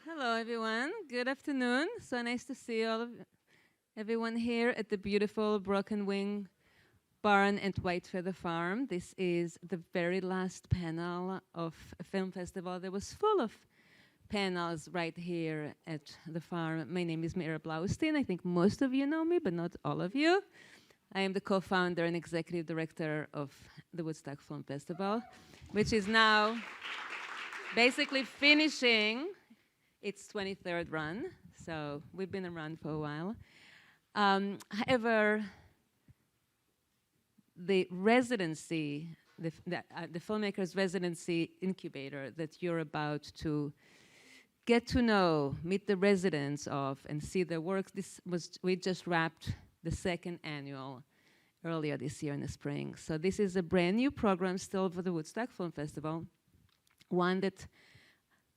Hello, everyone. Good afternoon. So nice to see everyone here at the beautiful Broken Wing Barn at White Feather Farm. This is the very last panel of a film festival that was full of panels right here at the farm. My name is Meira Blaustein. I think most of you know me, but not all of you. I am the co-founder and executive director of the Woodstock Film Festival, which is now basically finishing its 23rd run. So we've been around for a while. However, the residency, the Filmmakers Residency Incubator that you're about to get to know, meet the residents of, and see their work, we just wrapped the second annual earlier this year in the spring. So this is a brand new program still for the Woodstock Film Festival, one that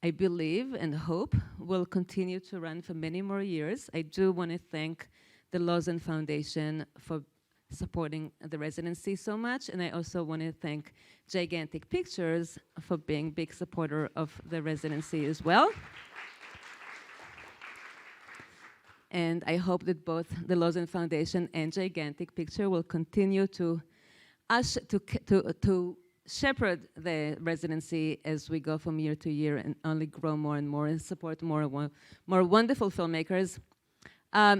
I believe and hope will continue to run for many more years. I do want to thank the Lausanne Foundation for supporting the residency so much, and I also want to thank Gigantic Pictures for being a big supporter of the residency as well. And I hope that both the Lausanne Foundation and Gigantic Picture will continue to shepherd the residency as we go from year to year and only grow more and more and support more wonderful filmmakers.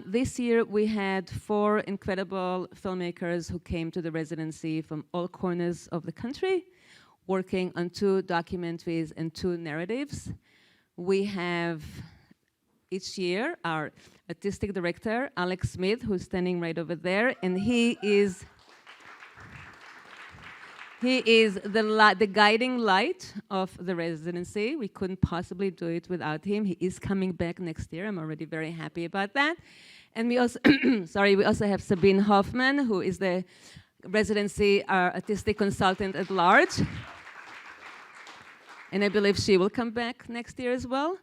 This year we had 4 incredible filmmakers who came to the residency from all corners of the country, working on 2 documentaries and 2 narratives. We have each year our artistic director, Alex Smith, who's standing right over there, and he is the guiding light of the residency. We couldn't possibly do it without him. He is coming back next year. I'm already very happy about that. And we also, we also have Sabine Hoffman, who is the residency artistic consultant at large. And I believe she will come back next year as well.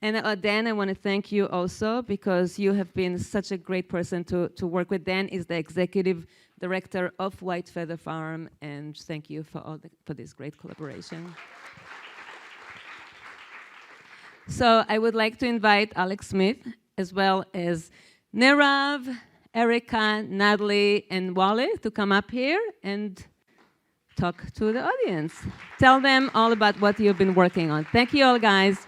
And Dan, I want to thank you also because you have been such a great person to work with. Dan is the executive director of White Feather Farm, and thank you for this great collaboration. So I would like to invite Alex Smith, as well as Nirav, Erica, Natalie, and Wally to come up here and talk to the audience. Tell them all about what you've been working on. Thank you all, guys.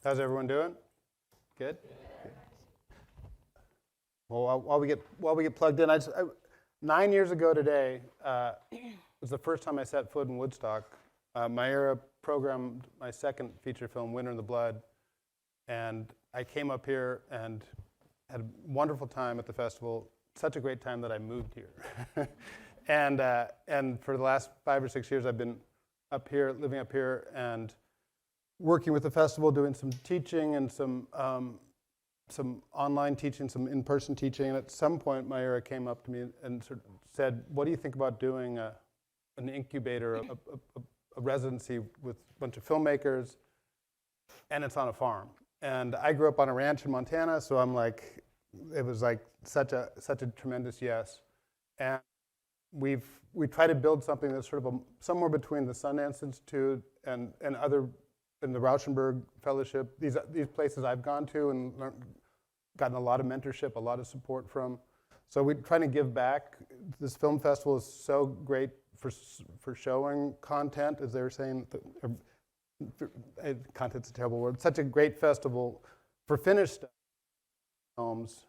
How's everyone doing? Good? Well, while we get plugged in, 9 years ago today was the first time I set foot in Woodstock. Meira programmed my second feature film, Winter in the Blood, and I came up here and had a wonderful time at the festival. Such a great time that I moved here. and for the last 5 or 6 years, I've been up here, living up here, and working with the festival, doing some teaching and some online teaching, some in-person teaching. And at some point, Meira came up to me and sort of said, "What do you think about doing an incubator, a residency with a bunch of filmmakers, and it's on a farm?" And I grew up on a ranch in Montana, so I'm like, it was like such a tremendous yes. And we try to build something that's sort of somewhere between the Sundance Institute and other. In the Rauschenberg Fellowship, these places I've gone to and gotten a lot of mentorship, a lot of support from. So we're trying to give back. This film festival is so great for showing content, as they were saying. Content's a terrible word. Such a great festival for finished films.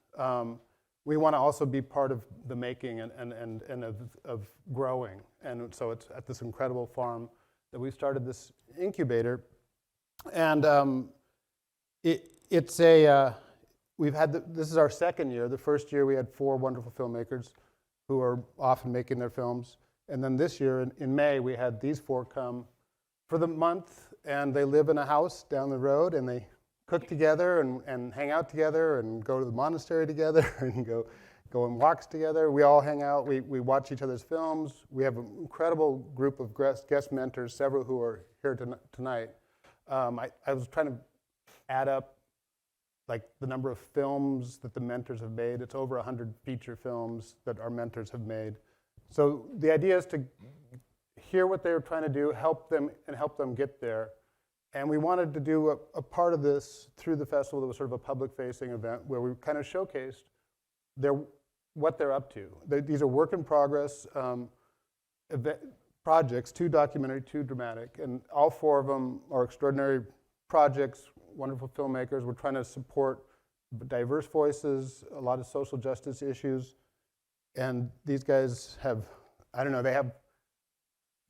We want to also be part of the making and of growing. And so it's at this incredible farm that we started this incubator. And this is our second year. The first year we had 4 wonderful filmmakers who are off and making their films. And then this year in May, we had these 4 come for the month, and they live in a house down the road, and they cook together and hang out together and go to the monastery together and go on walks together. We all hang out. We watch each other's films. We have an incredible group of guest mentors, several who are here tonight. I was trying to add up like the number of films that the mentors have made. It's over 100 feature films that our mentors have made. So the idea is to hear what they were trying to do, help them get there. And we wanted to do a part of this through the festival that was sort of a public-facing event where we kind of showcased what they're up to. These are work in progress projects, 2 documentary, 2 dramatic, and all 4 of them are extraordinary projects, wonderful filmmakers. We're trying to support diverse voices, a lot of social justice issues, and these guys have, I don't know, they have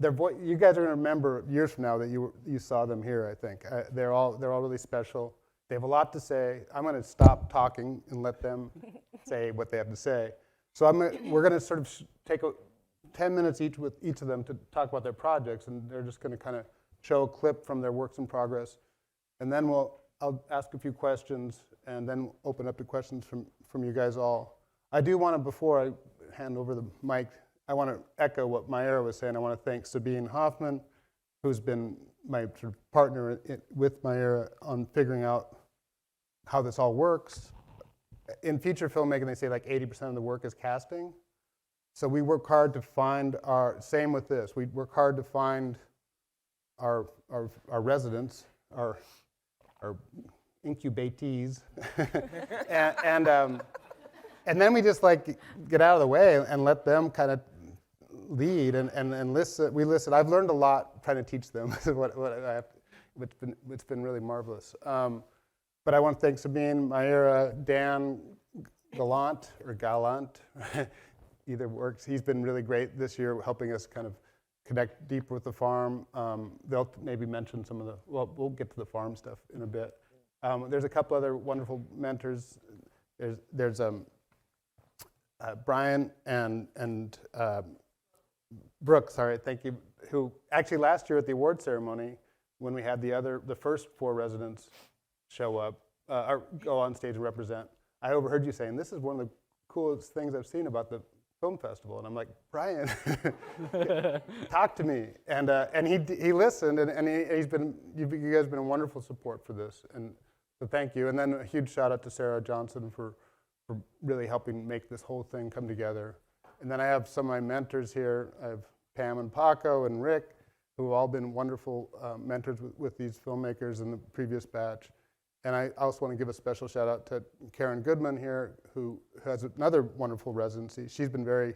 their voice. You guys are going to remember years from now that you saw them here. I think they're all really special. They have a lot to say. I'm going to stop talking and let them say what they have to say. So we're going to sort of take 10 minutes each with each of them to talk about their projects, and they're just going to kind of show a clip from their works in progress, and then I'll ask a few questions, and then open up to questions from you guys all. I do want to, before I hand over the mic, I want to echo what Mayra was saying. I want to thank Sabine Hoffman, who's been my sort of partner with Mayra on figuring out how this all works. In feature filmmaking, they say like 80% of the work is casting. So we work hard to find same with this, we work hard to find our residents, our incubatees, and then we just like get out of the way and let them kind of lead and listen. We listen. I've learned a lot trying to teach them. It's been really marvelous. But I want to thank Sabine, Mayra, Dan Gallant, either works. He's been really great this year, helping us kind of connect deeper with the farm. They'll maybe mention some of we'll get to the farm stuff in a bit. There's a couple other wonderful mentors. There's Brian and Brooke, sorry, thank you, who actually last year at the award ceremony, when we had the first 4 residents show up, or go on stage and represent, I overheard you saying, "This is one of the coolest things I've seen about the film festival." And I'm like, "Brian, talk to me." And he listened, and you guys have been a wonderful support for this, and so thank you. And then a huge shout out to Sarah Johnson for really helping make this whole thing come together. And then I have some of my mentors here. I have Pam and Paco and Rick, who have all been wonderful mentors with these filmmakers in the previous batch. And I also want to give a special shout out to Karen Goodman here, who has another wonderful residency. She's been very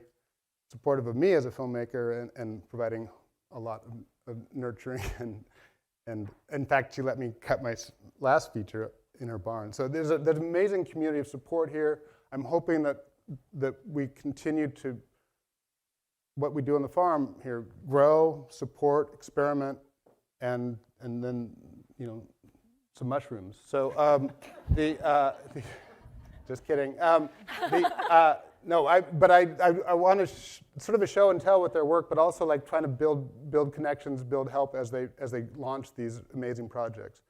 supportive of me as a filmmaker and providing a lot of nurturing. And in fact, she let me cut my last feature in her barn. So there's an amazing community of support here. I'm hoping that we continue to, what we do on the farm here, grow, support, experiment, and then, some mushrooms. So just kidding. No, I want to sort of a show and tell with their work, but also like trying to build connections, build help as they launch these amazing projects.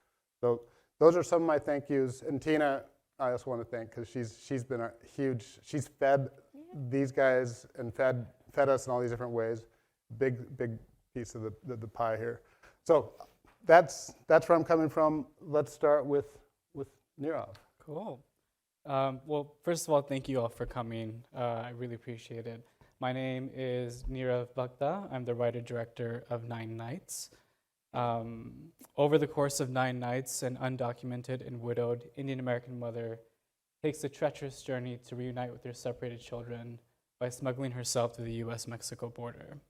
So those are some of my thank yous. And Tina, I also want to thank, because she's been a huge, she's fed these guys and fed us in all these different ways. Big piece of the pie here. So that's where I'm coming from. Let's start with Nirav. Cool. Well, first of all, thank you all for coming. I really appreciate it. My name is Nirav Bhakta. I'm the writer-director of 9 Nights. Over the course of 9 nights, an undocumented and widowed Indian American mother takes a treacherous journey to reunite with her separated children by smuggling herself to the US-Mexico border.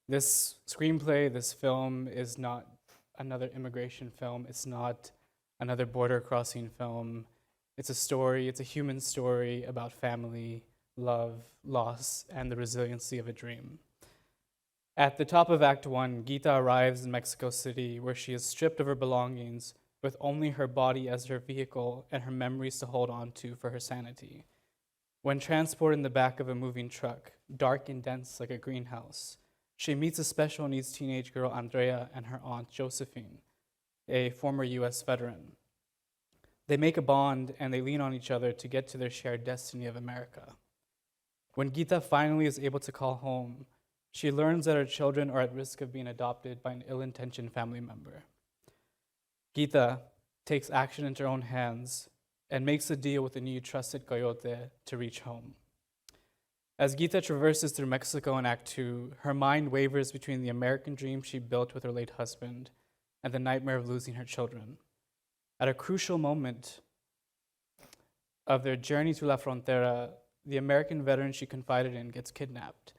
This screenplay, this film, is not another immigration film. It's not another border crossing film. It's a story, it's a human story about family, love, loss, and the resiliency of a dream. At the top of Act 1, Geeta arrives in Mexico City, where she is stripped of her belongings with only her body as her vehicle and her memories to hold on to for her sanity. When transported in the back of a moving truck, dark and dense like a greenhouse, she meets a special needs teenage girl, Andrea, and her aunt, Josephine, a former US veteran. They make a bond and they lean on each other to get to their shared destiny of America. When Geeta finally is able to call home, she learns that her children are at risk of being adopted by an ill-intentioned family member. Geeta takes action into her own hands and makes a deal with a new trusted coyote to reach home. As Geeta traverses through Mexico in Act 2, her mind wavers between the American dream she built with her late husband and the nightmare of losing her children. At a crucial moment of their journey to La Frontera, the American veteran she confided in gets kidnapped.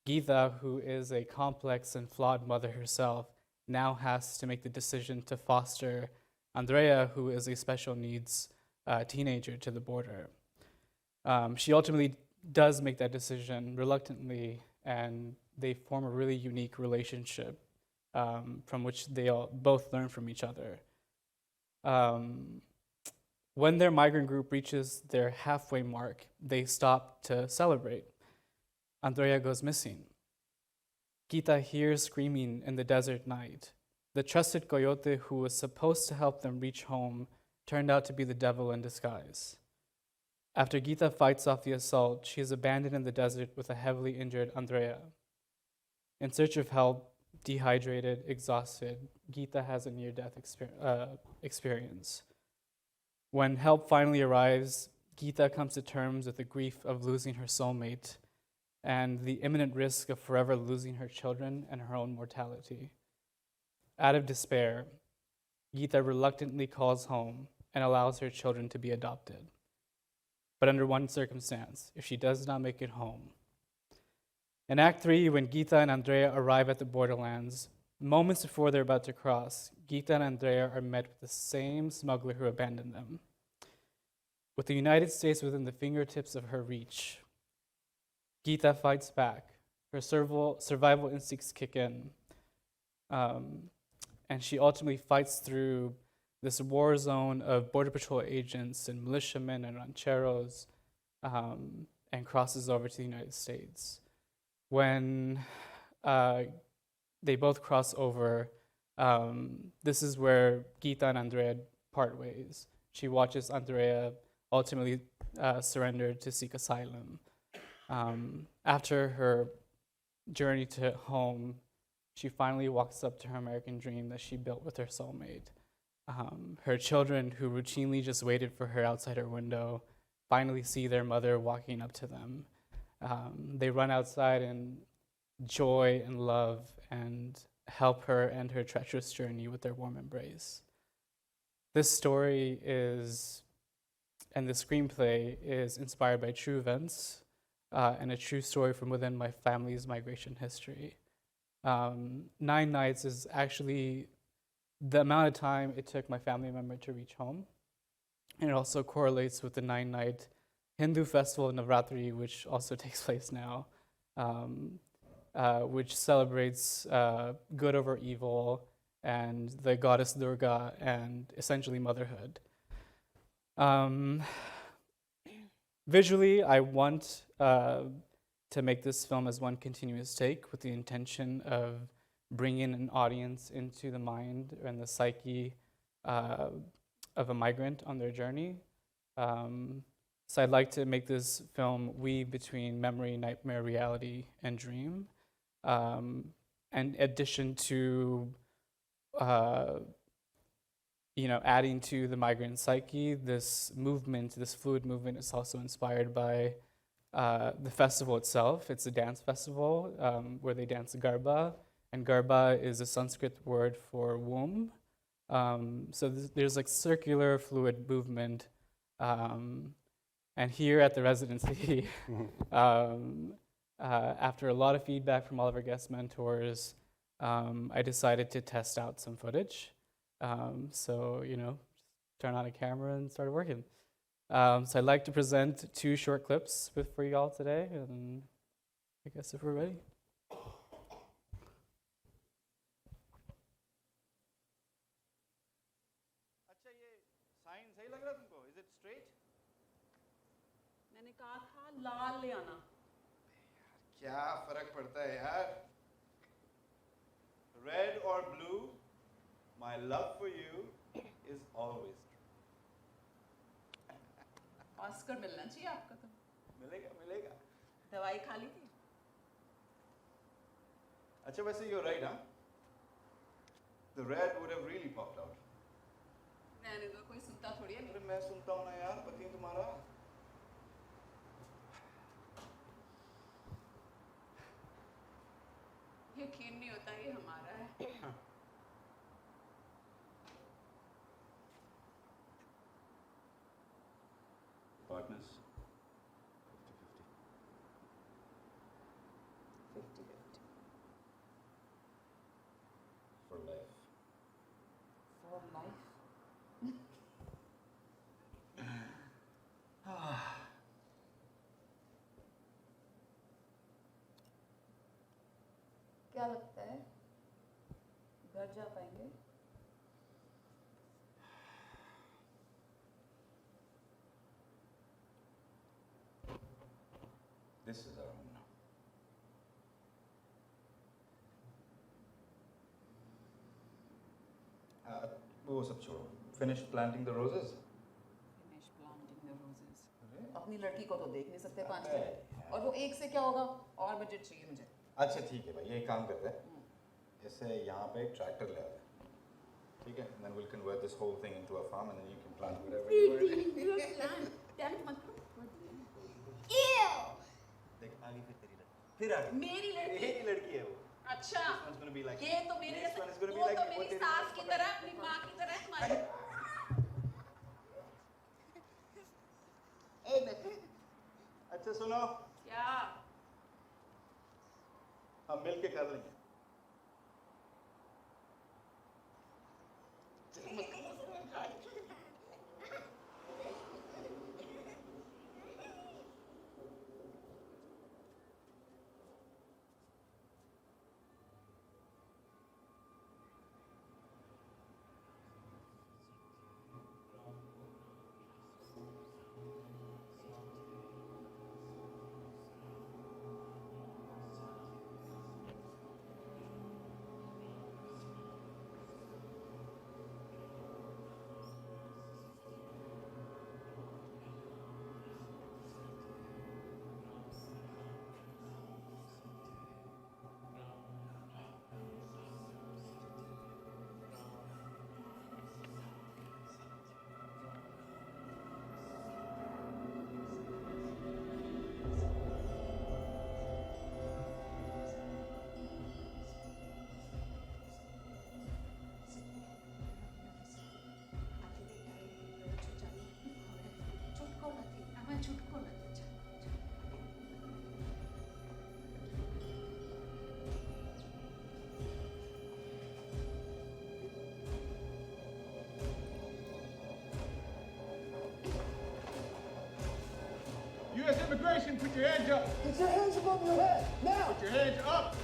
Geeta, who is a complex and flawed mother herself, now has to make the decision to foster Andrea, who is a special needs teenager, to the border. She ultimately does make that decision reluctantly, and they form a really unique relationship from which they all both learn from each other. When their migrant group reaches their halfway mark, they stop to celebrate. Andrea goes missing. Geeta hears screaming in the desert night. The trusted coyote who was supposed to help them reach home turned out to be the devil in disguise. After Geeta fights off the assault, she is abandoned in the desert with a heavily injured Andrea. In search of help, dehydrated, exhausted, Geeta has a near-death experience. When help finally arrives, Geeta comes to terms with the grief of losing her soulmate and the imminent risk of forever losing her children and her own mortality. Out of despair, Geeta reluctantly calls home and allows her children to be adopted. But under one circumstance, if she does not make it home. In Act 3, when Geeta and Andrea arrive at the borderlands, moments before they're about to cross, Geeta and Andrea are met with the same smuggler who abandoned them. With the United States within the fingertips of her reach, Geeta fights back. Her survival instincts kick in. And she ultimately fights through this war zone of Border Patrol agents and militiamen and rancheros and crosses over to the United States. When they both cross over, this is where Geeta and Andrea part ways. She watches Andrea ultimately surrender to seek asylum. After her journey to home, she finally walks up to her American dream that she built with her soulmate. Her children, who routinely just waited for her outside her window, finally see their mother walking up to them. They run outside in joy and love and help her end her treacherous journey with their warm embrace. This story and the screenplay is inspired by true events and a true story from within my family's migration history. 9 nights is actually the amount of time it took my family member to reach home. And it also correlates with the 9-night Hindu festival of Navratri, which also takes place now, which celebrates good over evil and the goddess Durga and essentially motherhood. Visually, I want to make this film as one continuous take with the intention of bringing an audience into the mind and the psyche of a migrant on their journey. So I'd like to make this film weave between memory, nightmare, reality, and dream. And in addition to adding to the migrant psyche, this movement, this fluid movement, is also inspired by the festival itself. It's a dance festival where they dance Garba, and Garba is a Sanskrit word for womb. So there's like circular fluid movement. And here at the Residency, after a lot of feedback from all of our guest mentors, I decided to test out some footage. So, turn on a camera and start working. So I'd like to present 2 short clips for you all today, and I guess if we're ready. अच्छा ये sign सही लग रहा है तुमको? Is it straight? मैंने कहा था लाल ले आना। क्या फर्क पड़ता है यार? red or blue, my love for you is always true. Oscar मिलना चाहिए आपको तो मिलेगा मिलेगा. दवाई खा ली थी अच्छा वैसे you're right, huh? The red would have really popped out. मैंने तो कोई सुनता थोड़ी है अरे मैं सुनता हूँ ना यार, पति तुम्हारा. यकीन नहीं होता ये हमारा है Partners. 50-50 For life. for life क्या लगता है घर जा पाएंगे This is our home now. वो सब छोड़ो. Finished planting the roses? finish planting the roses अपनी लड़की को तो देख नहीं सकते 5 मिनट और वो एक से क्या होगा और बजट चाहिए मुझे अच्छा ठीक है भाई, ये काम करते हैं. इससे यहाँ पे एक ट्रैक्टर ले आते हैं. ठीक है? And then we'll convert this whole thing into a farm and then you can plant whatever you want. Plan मत करो देख आ गई फिर तेरी लड़की. फिर आ गई. मेरी लड़की मेरी लड़की है वो. अच्छा This one's gonna be like. ये तो मेरी Next one is gonna be वो like तो what मेरी तेरी सास सास की पकड़- तरह अपनी माँ की तरह तुम्हारी अच्छा सुनो, क्या हम मिल के कर लेंगे. छुटको न U.S. Immigration, put your hands up. Put your hands above your head, now! Put your hands up.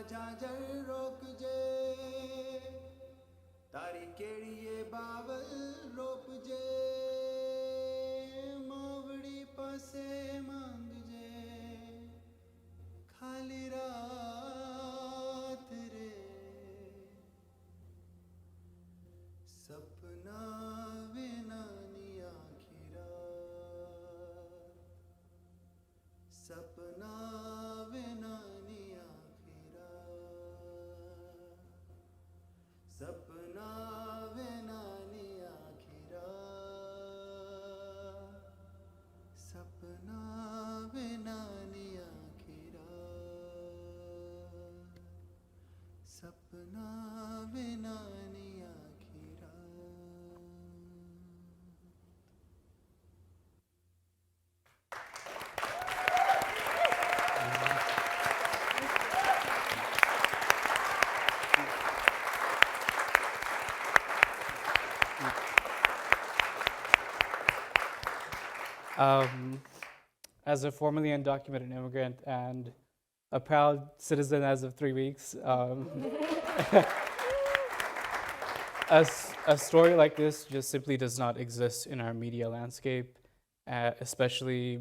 झांझर रोक जे तारी केड़िए बावल रोप जे मावड़ी पासे मांग जे खाली रात रे सपना विनानी आखिरा सपना विनानी आखिरा सपना विनानी आखिरा सपना विनानी आखिरा सपना विनानी आखिरा As a formerly undocumented immigrant and a proud citizen as of 3 weeks, a story like this just simply does not exist in our media landscape, especially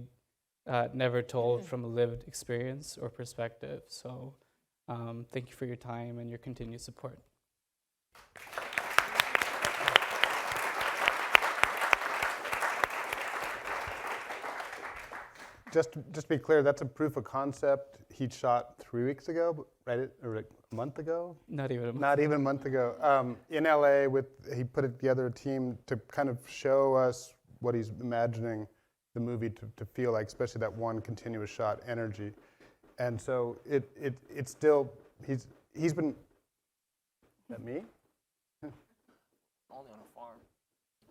never told from a lived experience or perspective. So thank you for your time and your continued support. Just to be clear, that's a proof of concept he shot 3 weeks ago, right? Or like a month ago? Not even a month. Not even a month ago. In LA, he put together a team to kind of show us what he's imagining the movie to feel like, especially that one continuous shot energy. And so it's still, he's been, is that me? Only on a farm.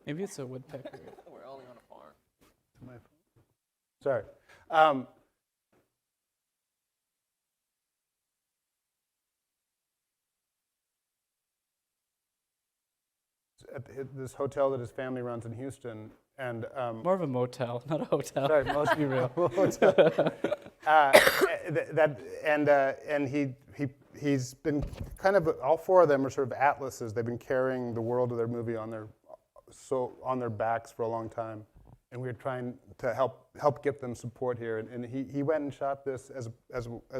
Maybe it's a woodpecker. We're only on a farm. My phone. Sorry. At this hotel that his family runs in Houston, and More of a motel, not a hotel. sorry, Let's be real. And he's been kind of, all four of them are sort of atlases. They've been carrying the world of their movie on their backs for a long time, and we were trying to help get them support here. And he went and shot this as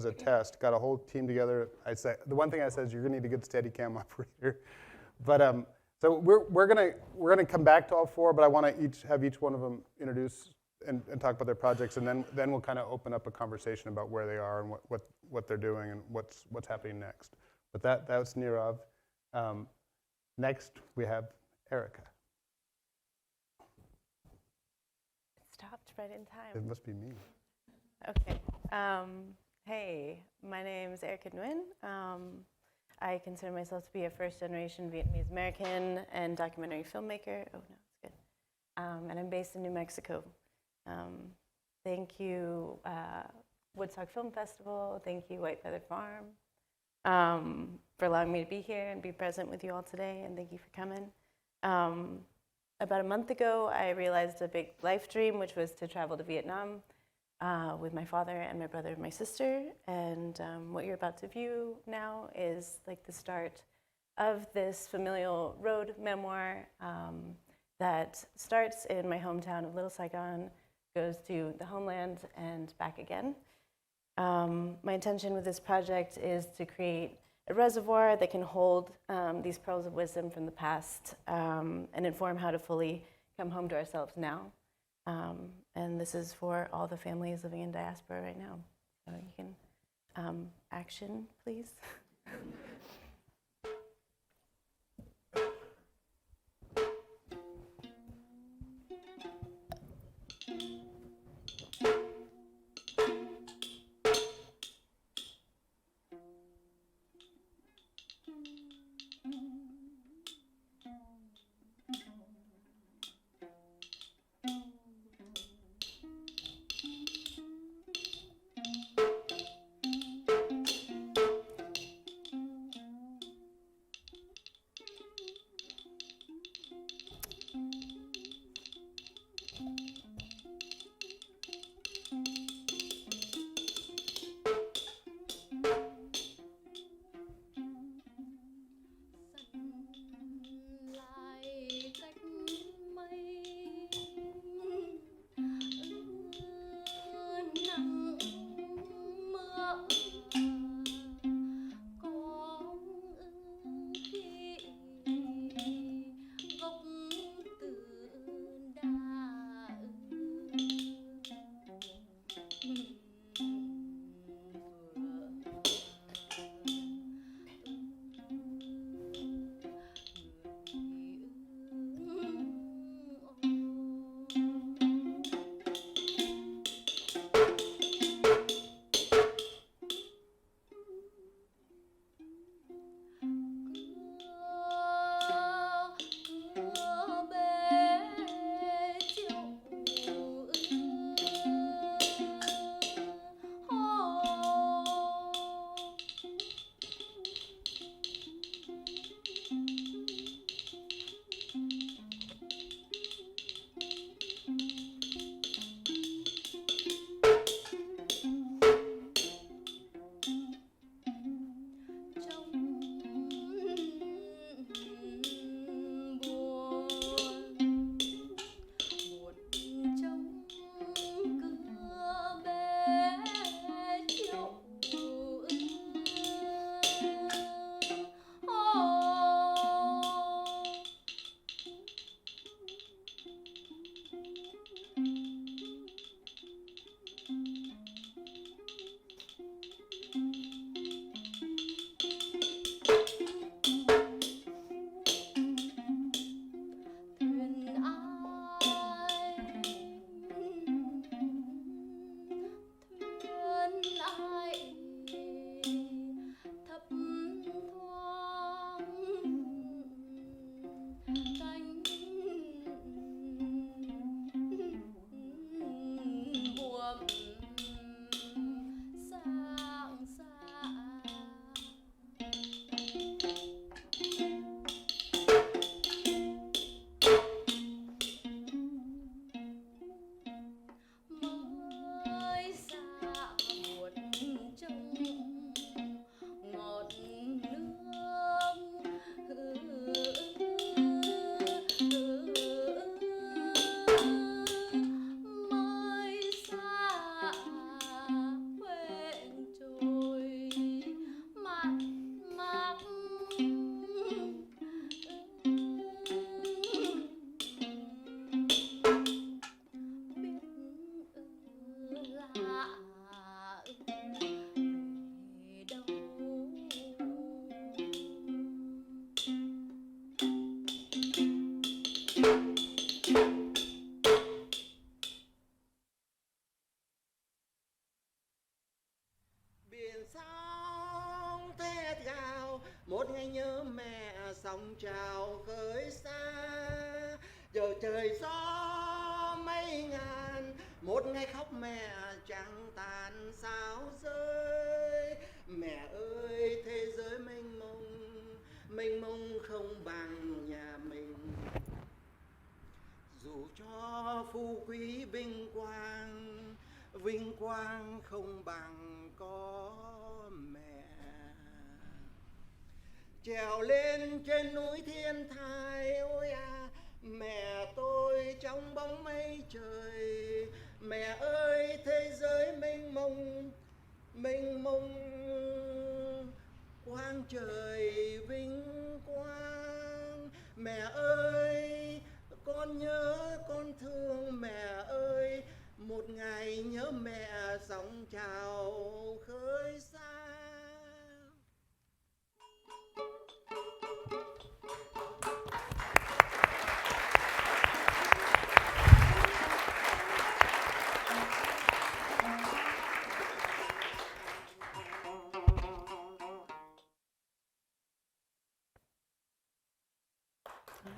a test. Got a whole team together. The one thing I said is you're gonna need a good Steadicam operator, but so we're gonna come back to all four, but I want to have each one of them introduce and talk about their projects, and then we'll kind of open up a conversation about where they are and what they're doing and what's happening next. But that was Nirav. Next we have Erica. Stopped right in time. It must be me. Okay. Hey, my name is Erica Nguyen. I consider myself to be a first-generation Vietnamese American and documentary filmmaker. Oh, no, it's good. And I'm based in New Mexico. Thank you, Woodstock Film Festival. Thank you, White Feather Farm, for allowing me to be here and be present with you all today. And thank you for coming. About a month ago, I realized a big life dream, which was to travel to Vietnam with my father and my brother and my sister. And what you're about to view now is like the start of this familial road memoir that starts in my hometown of Little Saigon, goes to the homeland and back again. My intention with this project is to create a reservoir that can hold these pearls of wisdom from the past and inform how to fully come home to ourselves now. And this is for all the families living in diaspora right now. So you can, action, please. một ngày nhớ mẹ sóng trào khơi xa, giờ trời gió mây ngàn, một ngày khóc mẹ trăng tàn sao rơi. Mẹ ơi thế giới mênh mông không bằng nhà mình, dù cho phú quý vinh quang không bằng có mẹ. Trèo lên trên núi thiên thai, ôi à, mẹ tôi trong bóng mây trời. Mẹ ơi thế giới mênh mông quang trời vinh quang. Mẹ ơi con nhớ con thương mẹ ơi, một ngày nhớ mẹ sóng trào khơi xa.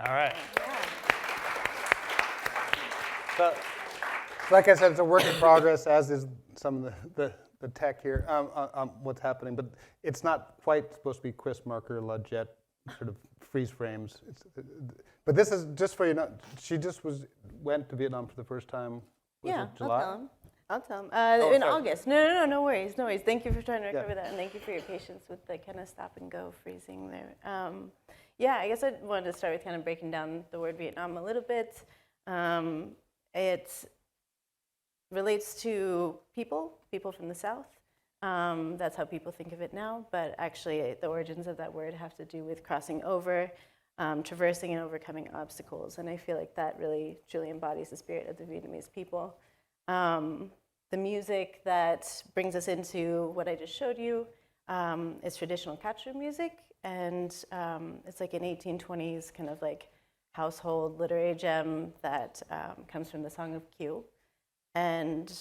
All right. So, like I said, it's a work in progress, as is some of the tech here, what's happening. But it's not quite supposed to be Chris Marker, Lodjet, sort of freeze frames. But this is just for you know, she just went to Vietnam for the first time. Was it July? I'll tell him. Oh, in sorry. August. No worries. Thank you for trying to recover that, and thank you for your patience with the kind of stop and go freezing there. I guess I wanted to start with kind of breaking down the word Vietnam a little bit. It relates to people from the South. That's how people think of it now, but actually the origins of that word have to do with crossing over, traversing and overcoming obstacles, and I feel like that really truly embodies the spirit of the Vietnamese people. The music that brings us into what I just showed you is traditional Kachru music, and it's like an 1820s kind of like household literary gem that comes from the Song of Kieu. And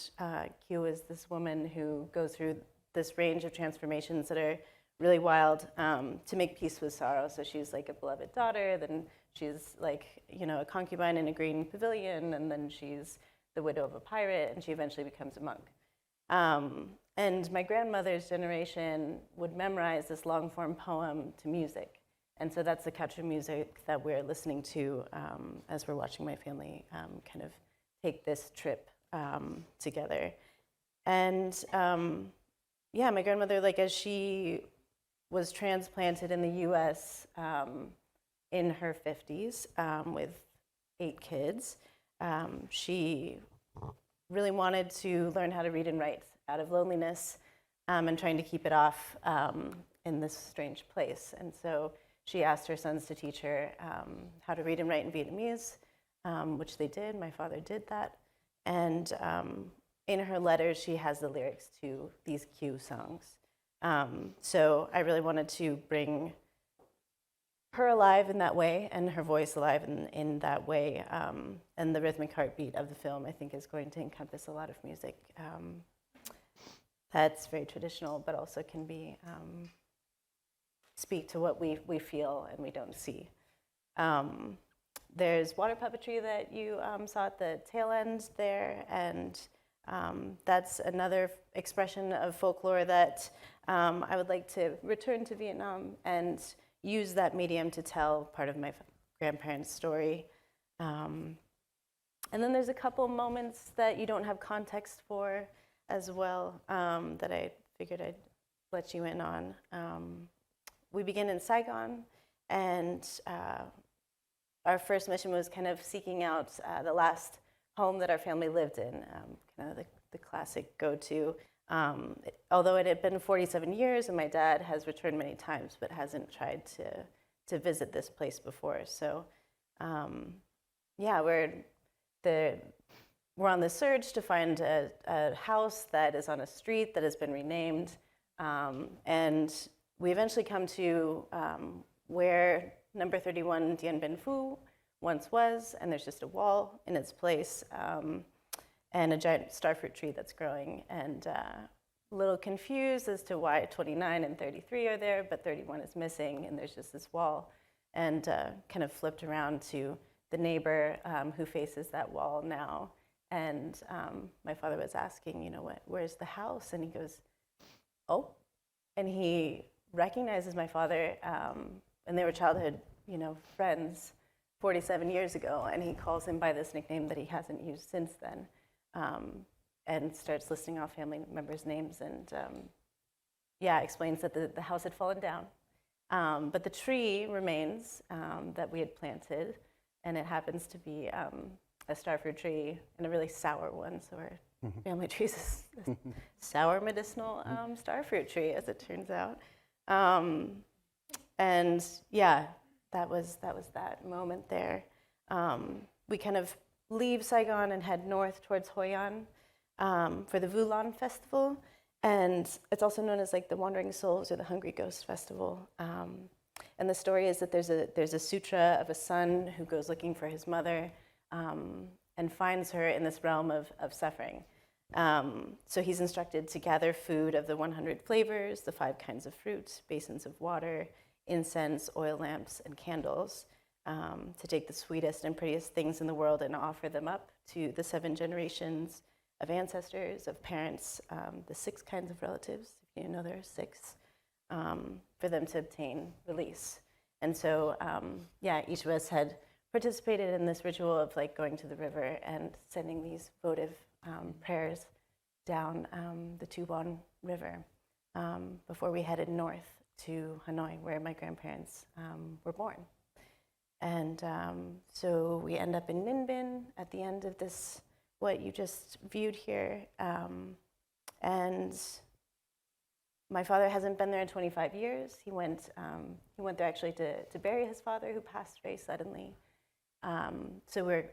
Kieu is this woman who goes through this range of transformations that are really wild to make peace with sorrow. So she's like a beloved daughter, then she's like, you know, a concubine in a green pavilion, and then she's the widow of a pirate, and she eventually becomes a monk. And my grandmother's generation would memorize this long-form poem to music. And so that's the Kachru music that we're listening to as we're watching my family kind of take this trip together. And my grandmother, like as she was transplanted in the US in her 50s with 8 kids, she really wanted to learn how to read and write out of loneliness and trying to keep it off in this strange place. And so she asked her sons to teach her how to read and write in Vietnamese, which they did. My father did that. And in her letters, she has the lyrics to these Kieu songs. So I really wanted to bring her alive in that way, and her voice alive in that way. And the rhythmic heartbeat of the film, I think, is going to encompass a lot of music that's very traditional, but also can be speak to what we feel and we don't see. There's water puppetry that you saw at the tail end there, and that's another expression of folklore that I would like to return to Vietnam and use that medium to tell part of my grandparents' story. And then there's a couple moments that you don't have context for as well that I figured I'd let you in on. We begin in Saigon, and our first mission was kind of seeking out the last home that our family lived in, kind of the classic go-to. Although it had been 47 years, and my dad has returned many times, but hasn't tried to visit this place before. So, we're on the search to find a house that is on a street that has been renamed, and we eventually come to where number 31 Dien Bien Phu once was, and there's just a wall in its place, and a giant starfruit tree that's growing. And a little confused as to why 29 and 33 are there, but 31 is missing, and there's just this wall. And kind of flipped around to the neighbor who faces that wall now. And my father was asking, you know, where's the house? And he goes, oh. And he recognizes my father, and they were childhood, you know, friends 47 years ago. And he calls him by this nickname that he hasn't used since then, and starts listing off family members' names. And yeah, explains that the house had fallen down. But the tree remains that we had planted, and it happens to be a starfruit tree and a really sour one. So our family tree is a sour medicinal starfruit tree, as it turns out. And yeah, that was that moment there. We kind of leave Saigon and head north towards Hoi An for the Vulan Festival. And it's also known as like the Wandering Souls or the Hungry Ghost Festival. And the story is that there's a sutra of a son who goes looking for his mother and finds her in this realm of suffering. So he's instructed to gather food of the 100 flavors, the 5 kinds of fruit, basins of water, incense, oil lamps, and candles, to take the sweetest and prettiest things in the world and offer them up to the 7 generations of ancestors, of parents, the 6 kinds of relatives, if you know there are 6, for them to obtain release. And so, yeah, each of us had participated in this ritual of like going to the river and sending these votive prayers down the Tubon River before we headed north to Hanoi, where my grandparents were born. And so we end up in Ninh Binh at the end of this, what you just viewed here. And my father hasn't been there in 25 years. He went there actually to bury his father, who passed very suddenly. So we're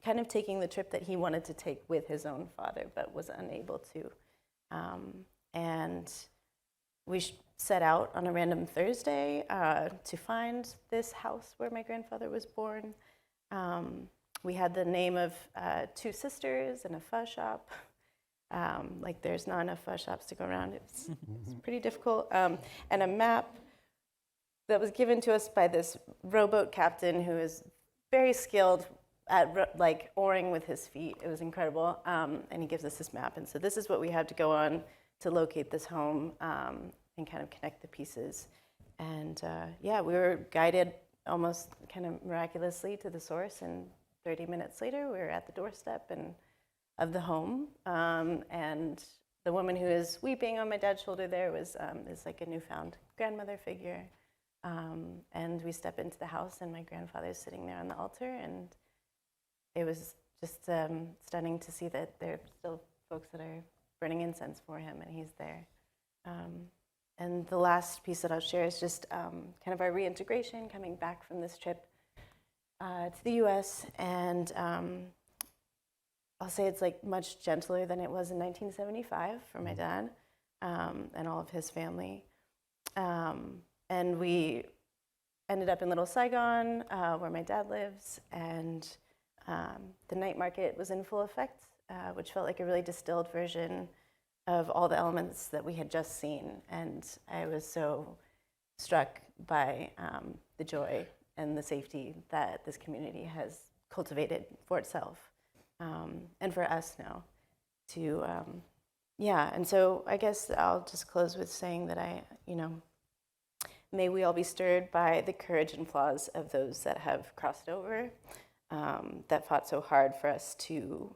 kind of taking the trip that he wanted to take with his own father, but was unable to. And we set out on a random Thursday to find this house where my grandfather was born. We had the name of 2 sisters and a pho shop. Like there's not enough pho shops to go around. It's pretty difficult. And a map that was given to us by this rowboat captain who is very skilled at like oaring with his feet. It was incredible. And he gives us this map. And so this is what we had to go on to locate this home and kind of connect the pieces. And yeah, we were guided almost kind of miraculously to the source. And 30 minutes later, we were at the doorstep of the home. And the woman who is weeping on my dad's shoulder there is like a newfound grandmother figure. And we step into the house, and my grandfather's sitting there on the altar, and it was just stunning to see that there are still folks that are burning incense for him, and he's there. And the last piece that I'll share is just kind of our reintegration, coming back from this trip to the U.S., and I'll say it's like much gentler than it was in 1975 for my dad and all of his family. And we ended up in Little Saigon, where my dad lives, and the night market was in full effect, which felt like a really distilled version of all the elements that we had just seen. And I was so struck by the joy and the safety that this community has cultivated for itself and for us now to, yeah. And so I guess I'll just close with saying that may we all be stirred by the courage and flaws of those that have crossed over, that fought so hard for us to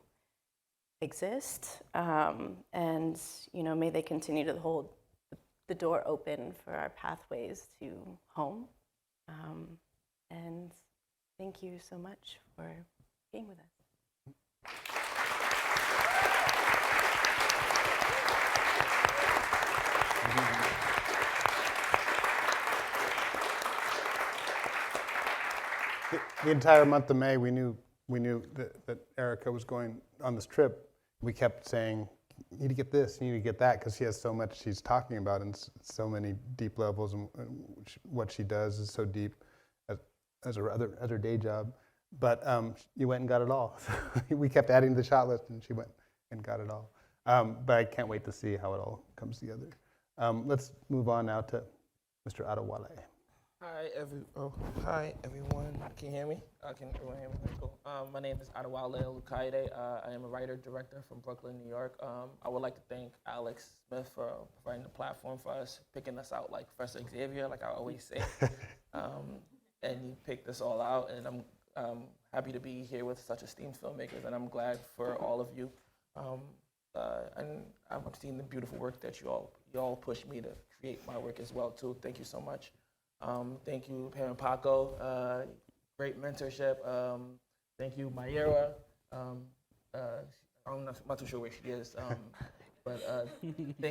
exist, and may they continue to hold the door open for our pathways to home. And thank you so much for being with us. The entire month of May, we knew that Erica was going on this trip. We kept saying, you need to get this, you need to get that, because she has so much she's talking about and so many deep levels, and what she does is so deep as her day job. But you went and got it all. We kept adding to the shot list, and she went and got it all. But I can't wait to see how it all comes together. Let's move on now to Mr. Adewale. Hi everyone. Can you hear me? Can everyone hear me? Okay, cool. My name is Adewale Olukaide. I am a writer director from Brooklyn, New York. I would like to thank Alex Smith for providing the platform for us, picking us out like Professor Xavier, like I always say. And he picked us all out, and I'm happy to be here with such esteemed filmmakers, and I'm glad for all of you. And I'm seeing the beautiful work that you all pushed me to create my work as well too. Thank you so much. Thank you, Pam Paco. Great mentorship. Thank you, Mayera. I'm not too sure where she is, but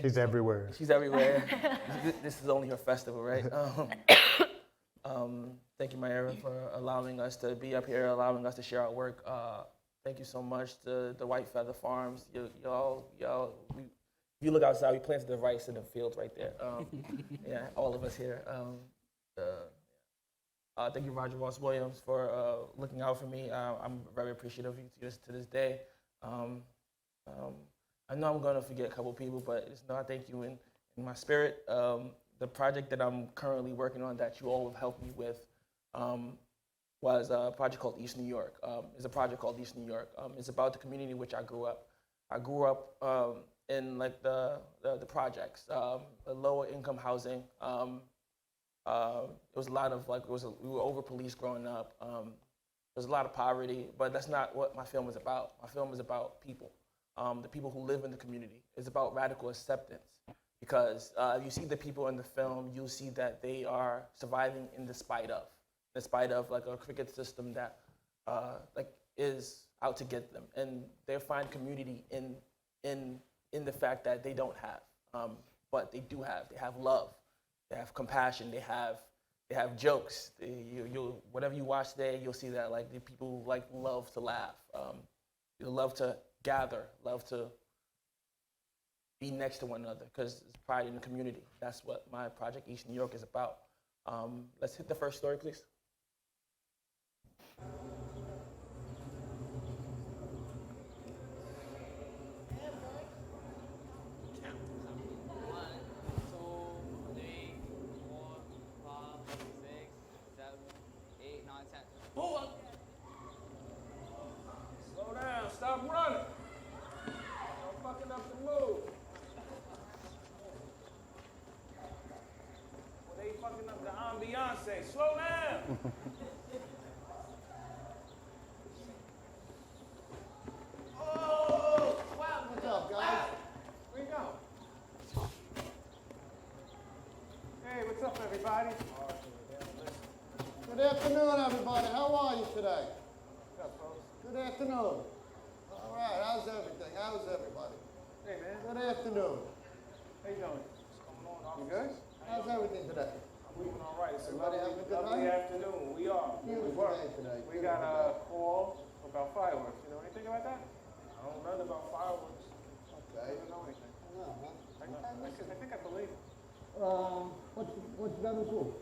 She's everywhere. She's everywhere. This is only her festival, right? Thank you, Mayera, for allowing us to be up here, allowing us to share our work. Thank you so much to the White Feather Farms. Y'all, if you look outside, we planted the rice in the fields right there. Yeah, all of us here. Thank you, Roger Ross Williams, for looking out for me. I'm very appreciative of you to this day. I know I'm going to forget a couple people, but it's not thank you in my spirit. The project that I'm currently working on that you all have helped me with was a project called East New York. It's a project called East New York. It's about the community in which I grew up. I grew up in like the projects, the lower income housing. It was a lot of we were over policed growing up. There's a lot of poverty, but that's not what my film is about. My film is about people, the people who live in the community. It's about radical acceptance, because you see the people in the film, you'll see that they are surviving in spite of like a cricket system that like is out to get them, and they find community in the fact that they don't have, but they do have. They have love. They have compassion. They have jokes. You whatever you watch there, you'll see that like the people like love to laugh. They love to gather, love to be next to one another, because it's pride in the community. That's what my project East New York is about. Let's hit the first story, please. Slow down, stop running. Don't fucking up the move. Well, they fucking up the ambiance. Slow down. Oh, wow. What's up, guys? Where you going? Hey, what's up, everybody? Good afternoon, everybody. How are you today? What's up, folks? Good afternoon. All right, how's everything? How's everybody? Hey, man. Good afternoon. How you doing? What's going on? You good? How's everything today? I'm moving all right. It's a Everybody having a good lovely night? afternoon. We are. Beautiful day today. We got a call about fireworks. You know anything about that? I don't know nothing about fireworks. Okay. I don't know anything. No, huh? I think I believe it. What you got to do?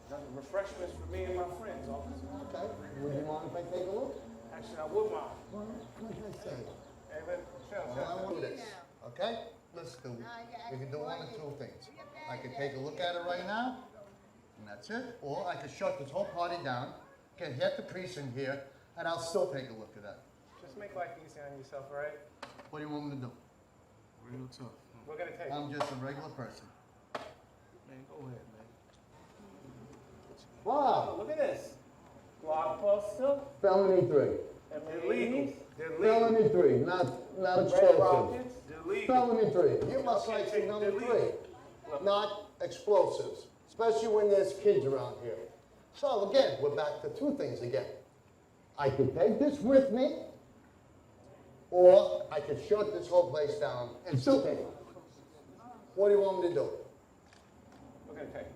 Nothing. Refreshments for me and my friends, officer. Okay. Would you mind if I take a look? Actually, I would mind. Well, what can I say? Hey, man, chill. I want to do this. Okay? Let's do it. We can do one of two things. I can take a look at it right now, and that's it. Or I could shut this whole party down, get the priest in here, and I'll still take a look at that. Just make life easy on yourself, all right? What do you want me to do? Real tough. We're gonna take. I'm just a regular person. Man, go ahead, man. Wow. Oh, look at this. Block pistol. Felony 3. They're legal. They're legal. Felony 3, not Red explosive. rockets. They're legal. Felony 3. You must Okay, like take- number they're 3. legal. Not explosives, especially when there's kids around here. So again, we're back to two things again. I could take this with me, or I could shut this whole place down and still take it. What do you want me to do? We're gonna take.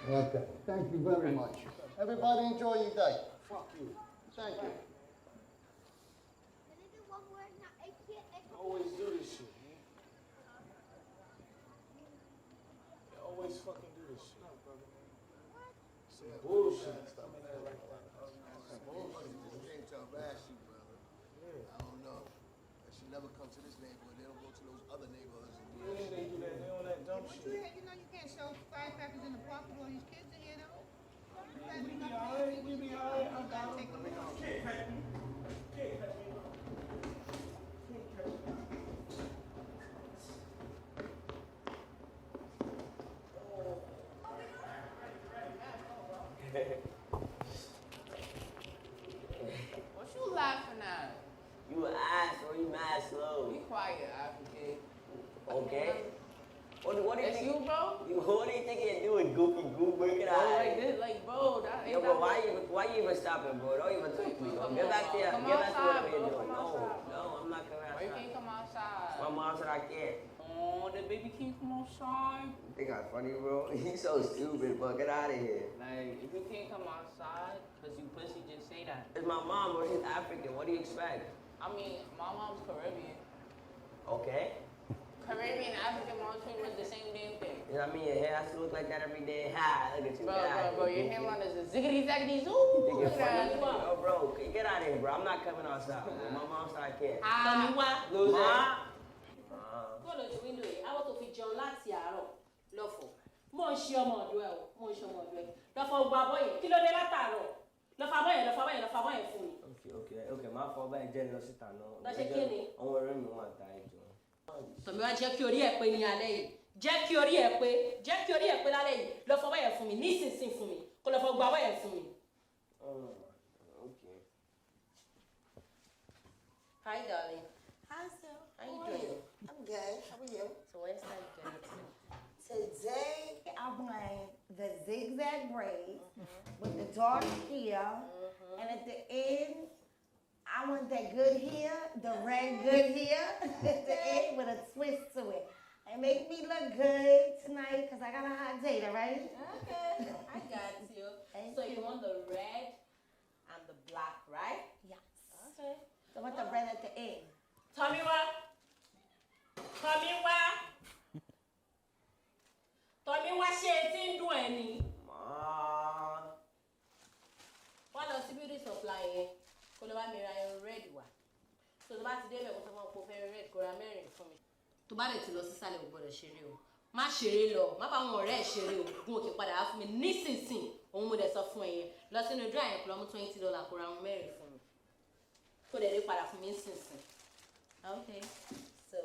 Okay, thank you very much. Everybody enjoy your day. Fuck you. Thank you. Always do this shit, man. You always fucking do this shit. Some bullshit. I don't know. She never comes to this neighborhood. What you laughing at? You an ass or you mad slow? Be quiet, African. Okay. What do you That's think? you, bro? What do you think you're doing, goofy goof? Look at Bro, that. like this, like, bro, that ain't Yo, bro, that why you even stopping, bro? Don't even talk to me, bro. Come Get on, back to bro. Come whatever outside, you're bro. doing. Come outside, bro. No, I'm not coming Why you outside. can't come outside? My mom said I can't. Oh, the baby can't come outside. You think I'm funny, bro? He's so stupid, bro. Get out of here. Like, if you can't come outside, because you pussy, just say that. It's my mom, bro. She's African. What do you expect? I mean, my mom's Caribbean. Okay. Caribbean and African moms pretty much the same damn thing. You know what I mean? Your hair has to look like that every day. Ha, look at you. Bro, your hairline is a ziggity zaggity zoo. Think Look you're at funny? that. Oh, bro, get out of here, bro. I'm not coming outside, bro. My mom said I can't. Ah, Loser. Kọ́lọ̀ ti wíńdò yìí, àwọn tó fi jẹun láti àárọ̀ lọ́fọ̀. Mo ń ṣe ọmọ ọ̀dọ́ ẹ̀ o, mo ń ṣe ọmọ ọ̀dọ́ ẹ̀. Lọ́fọ̀ gba abọ́ yẹn, kí ló dé látàárọ̀? Lọ́fọ̀ abọ́ yẹn, lọ́fọ̀ abọ́ yẹn, lọ́fọ̀ abọ́ yẹn fún mi. Okay, máa fọ báyìí jẹ́ lọ síta náà. Lọ ṣe kí ni? Àwọn ọ̀rẹ́ mi wà ta ẹjọ́. Tọ̀mí wá jẹ́ kí orí ẹ̀ pé ní alẹ́ yìí. Jẹ́ kí orí ẹ̀ pé lálẹ́ yìí. Lọ́fọ̀ abọ́ yẹn fún mi, nísinsìnyí fún mi. Kó lọ́fọ̀ gba abọ́ yẹn fún mi. Okay. Hi, darling. Hi, Sue. How you doing? I'm good. How are you? So where's that going to? Today, I want the zigzag braids with the dark hair. And at the end, I want that good hair, the red good hair at the end with a twist to it. And make me look good tonight because I got a hot date, all right? Okay, I got you. So you want the red and the black, right? Yes. Okay. So I want the red at the end. Tomiwa. Tomiwa ṣe ti ń dùn ẹ́ ni. Wọ́n lọ sí beauty supply yẹn kó lọ bá mi ra irun red wá. So tó bá ti débẹ̀ kó sọ fún ọ pé o fẹ́ red kó ra mẹ́rin fún mi. Tó bá dẹ̀ ti lọ sísàlẹ̀ ò gbọ́dọ̀ ṣeré o. Má ṣeré lọ, má bá àwọn ọ̀rẹ́ ẹ̀ ṣeré o. Gun òkè padà wá fún mi nísinsìnyí. Òun mo dẹ̀ sọ fún ẹ yẹn. Lọ sínú dry yẹn kó lọ mú $20 kó ra irun mẹ́rin fún mi. Kó dẹ̀ dé padà fún mi nísinsìnyí. Okay, so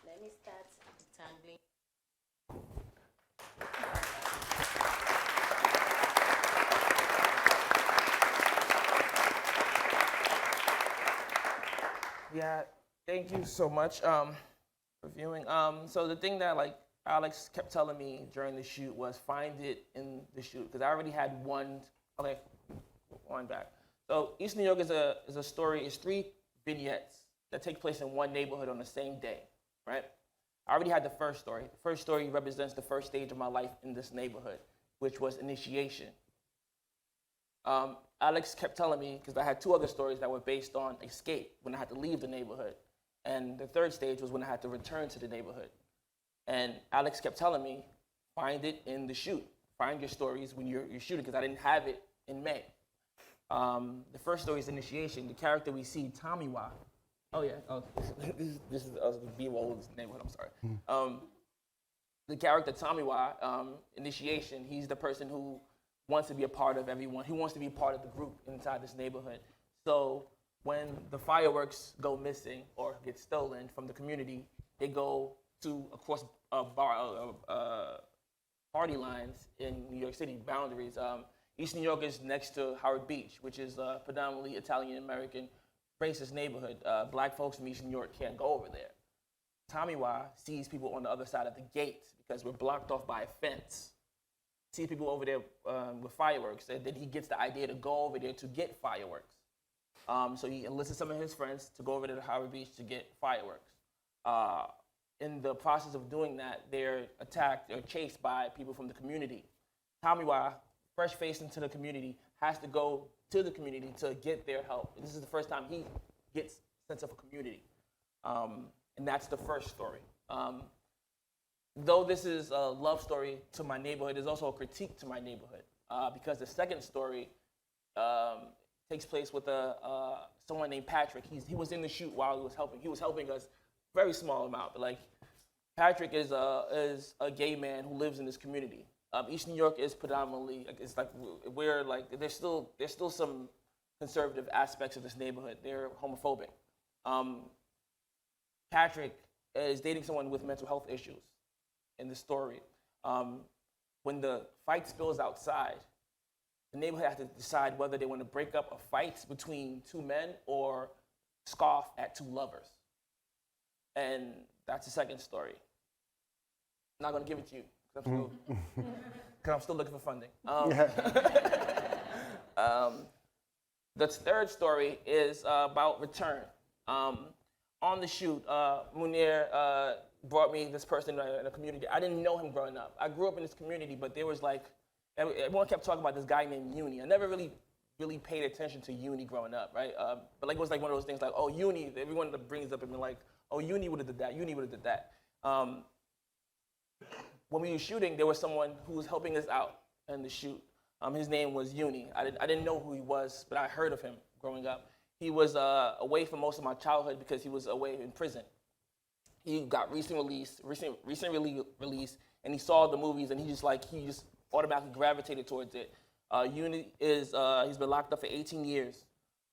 let me start detangling. Yeah, thank you so much for viewing. So the thing that like Alex kept telling me during the shoot was find it in the shoot because I already had one. Okay, one back. So East New York is a story. It's 3 vignettes that take place in one neighborhood on the same day, right? I already had the first story. The first story represents the first stage of my life in this neighborhood, which was initiation. Alex kept telling me, because I had 2 other stories that were based on escape, when I had to leave the neighborhood. And the third stage was when I had to return to the neighborhood. And Alex kept telling me, find it in the shoot. Find your stories when you're shooting, because I didn't have it in May. The first story is initiation. The character we see, Tomiwa. Oh yeah, this is the B-Wold's neighborhood, I'm sorry. The character Tomiwa, initiation, he's the person who wants to be a part of everyone. He wants to be part of the group inside this neighborhood. So when the fireworks go missing or get stolen from the community, they go to across party lines in New York City, boundaries. East New York is next to Howard Beach, which is a predominantly Italian-American racist neighborhood. Black folks from East New York can't go over there. Tomiwa sees people on the other side of the gate because we're blocked off by a fence. Sees people over there with fireworks, and then he gets the idea to go over there to get fireworks. So he enlisted some of his friends to go over to Howard Beach to get fireworks. In the process of doing that, they're attacked or chased by people from the community. Tomiwa, fresh face into the community, has to go to the community to get their help. And this is the first time he gets a sense of a community. And that's the first story. Though this is a love story to my neighborhood, there's also a critique to my neighborhood. Because the second story takes place with someone named Patrick. He was in the shoot while he was helping. He was helping us very small amount, but like Patrick is a gay man who lives in this community. East New York is predominantly, it's like we're like, there's still some conservative aspects of this neighborhood. They're homophobic. Patrick is dating someone with mental health issues in the story. When the fight spills outside, the neighborhood has to decide whether they want to break up a fight between two men or scoff at two lovers. And that's the second story. I'm not going to give it to you because I'm still looking for funding. The third story is about return. On the shoot, Munir brought me this person in a community. I didn't know him growing up. I grew up in this community, but there was like, everyone kept talking about this guy named Uni. I never really paid attention to Uni growing up, right? But like it was like one of those things like, oh, Uni, everyone that brings up and be like, oh, Uni would have did that, Uni would have did that. When we were shooting, there was someone who was helping us out in the shoot. His name was Uni. I didn't know who he was, but I heard of him growing up. He was away for most of my childhood because he was away in prison. He got recently released, and he saw the movies, and he just automatically gravitated towards it. Uni is he's been locked up for 18 years.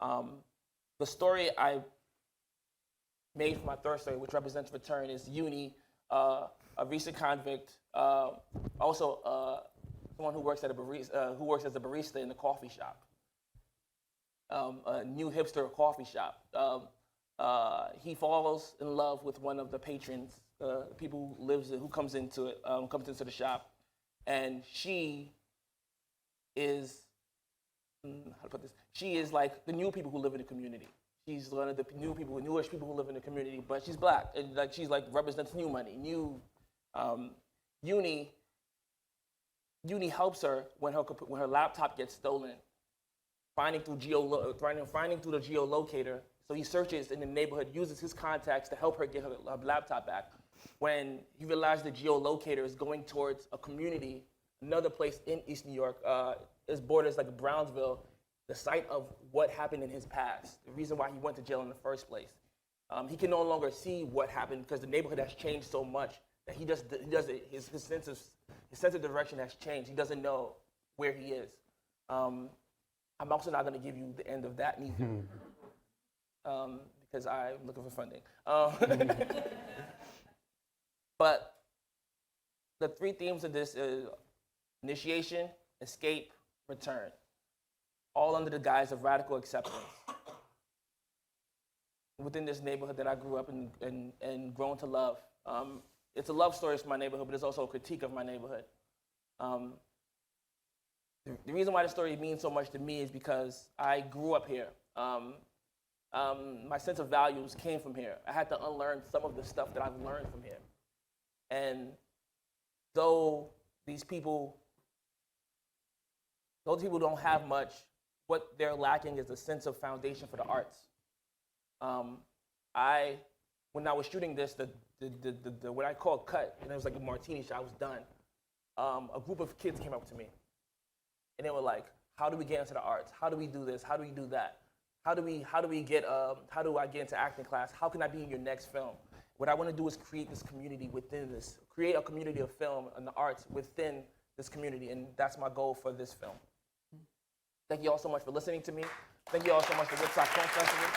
The story I made for my third story, which represents return, is Uni, a recent convict, also someone who works at who works as a barista in the coffee shop, a new hipster coffee shop. He falls in love with one of the patrons, people who comes into the shop, and she is how to put this? She is like the new people who live in the community. She's one of the newish people who live in the community, but she's black, and like she's like represents new money, Uni helps her when her laptop gets stolen, finding through the geolocator. So he searches in the neighborhood, uses his contacts to help her get her laptop back. When he realized the geolocator is going towards a community, another place in East New York, is borders like Brownsville, the site of what happened in his past, the reason why he went to jail in the first place. He can no longer see what happened because the neighborhood has changed so much that his sense of direction has changed. He doesn't know where he is. I'm also not going to give you the end of that neither, because I'm looking for funding. But the three themes of this is initiation, escape, return, all under the guise of radical acceptance. Within this neighborhood that I grew up in and grown to love. It's a love story for my neighborhood, but it's also a critique of my neighborhood. The reason why the story means so much to me is because I grew up here. My sense of values came from here. I had to unlearn some of the stuff that I've learned from here. And though those people don't have much, what they're lacking is a sense of foundation for the arts. When I was shooting this, the what I call cut, and it was like a martini shot, I was done. A group of kids came up to me, and they were like, "How do we get into the arts? How do we do this? How do we do that? How do I get into acting class? How can I be in your next film?" What I want to do is create this community within this, create a community of film and the arts within this community, and that's my goal for this film. Thank you all so much for listening to me. Thank you all so much for Woodstock Film Festival.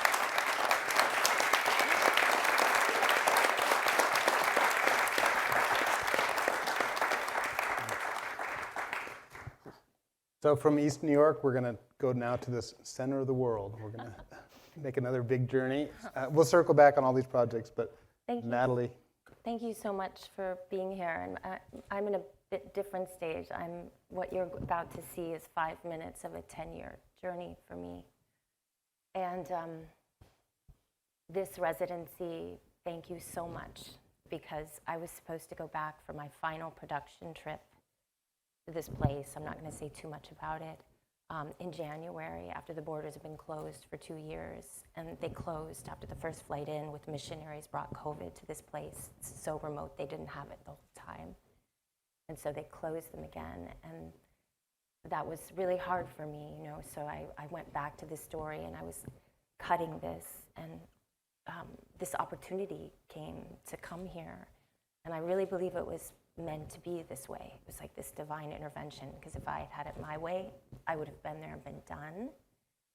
So from East New York, we're going to go now to the center of the world. We're going to make another big journey. We'll circle back on all these projects, but Natalie. Thank you so much for being here. And I'm in a bit different stage. What you're about to see is 5 minutes of a 10-year journey for me. And this residency, thank you so much, because I was supposed to go back for my final production trip to this place. I'm not going to say too much about it. In January, after the borders have been closed for 2 years, and they closed after the first flight in with missionaries brought COVID to this place. It's so remote, they didn't have it the whole time. And so they closed them again, and that was really hard for me, so I went back to this story, and I was cutting this, and this opportunity came to come here, and I really believe it was meant to be this way. It was like this divine intervention, because if I had had it my way, I would have been there and been done.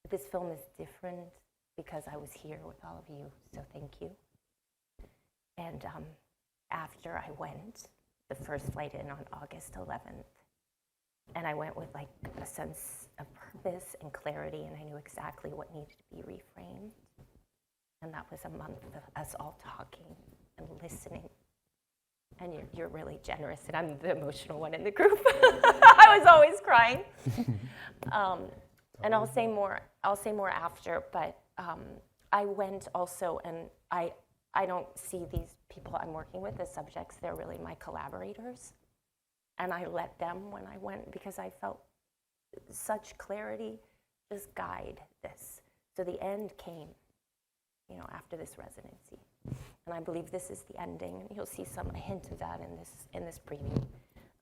But this film is different because I was here with all of you, so thank you. And after I went, the first flight in on August 11th, and I went with like a sense of purpose and clarity, and I knew exactly what needed to be reframed. And that was a month of us all talking and listening. And you're really generous, and I'm the emotional one in the group. I was always crying. And I'll say more after, but I went also, and I don't see these people I'm working with as subjects. They're really my collaborators. And I let them when I went, because I felt such clarity just guide this. So the end came, after this residency. And I believe this is the ending. And you'll see a hint of that in this preview.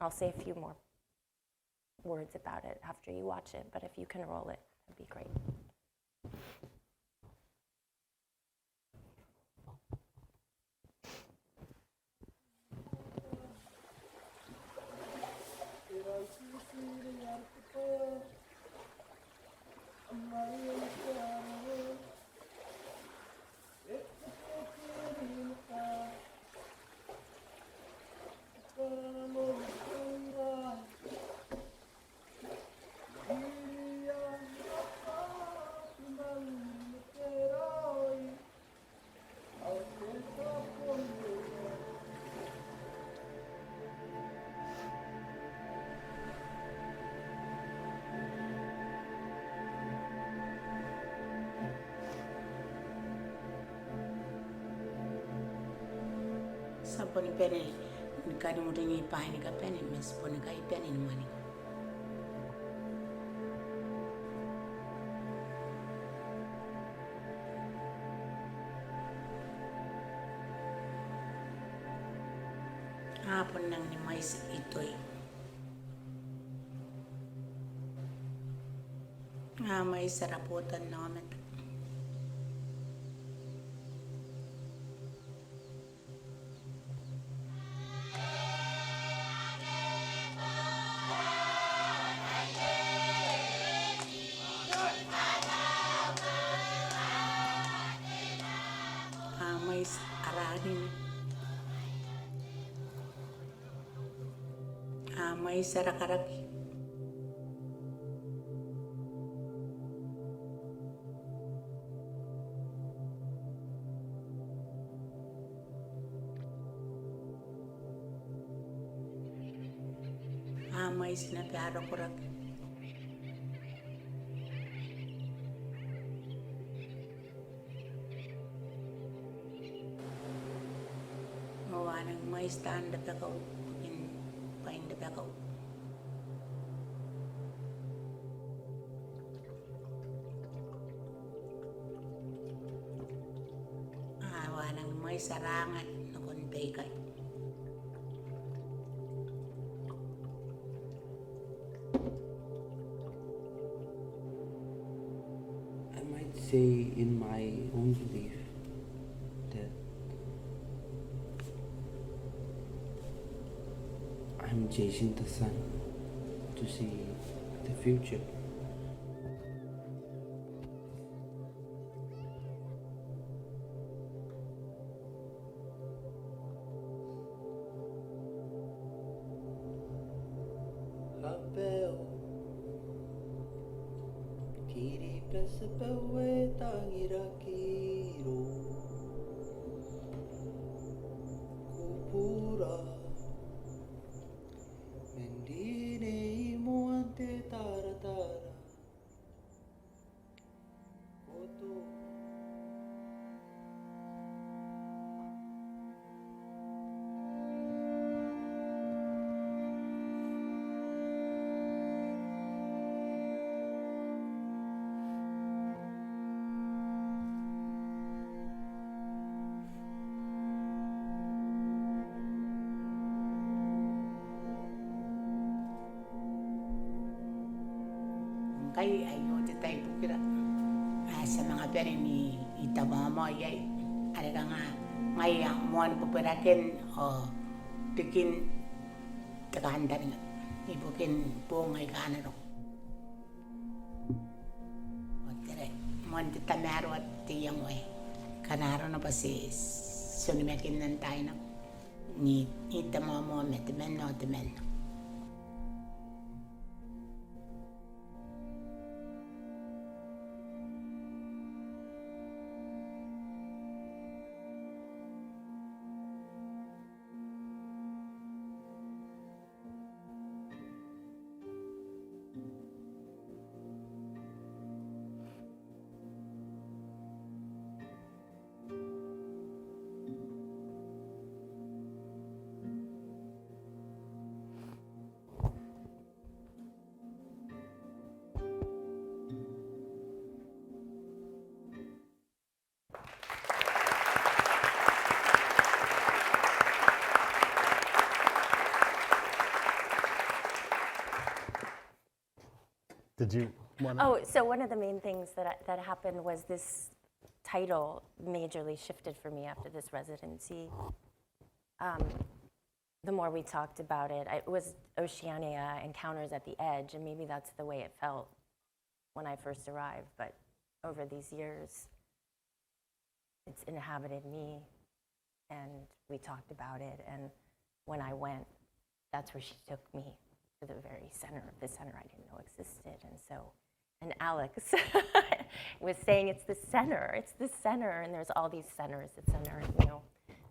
I'll say a few more words about it after you watch it, but if you can roll it, that'd be great. Saponi pene nikari mutingi paini ka pene mes poni ka pene ni mani. Apon nang ni mais itoy. May saraputan namin. May arahin. May sarakaraki. May sinapiara kurak. Mawanang may stand up ako in find the back out. Mawanang may sarangan na konbay ka. Say in my own belief that I'm chasing the sun to see the future. Kay ayo tayo pukira sa mga pera ni itamama yay ada nga ngayang muan puperaken o tikin takandar nga ibukin po ngay kanaro otere muan titamaro at tiyang way kanaro na pa si sunimekin nan tayo na ni itamama metemen no temen Did you want to? Oh, so one of the main things that happened was this title majorly shifted for me after this residency. The more we talked about it, it was Oceania, Encounters at the Edge, and maybe that's the way it felt when I first arrived, but over these years, it's inhabited me, and we talked about it, and when I went, that's where she took me, to the very center of the center I didn't know existed, and Alex was saying it's the center, and there's all these centers at center,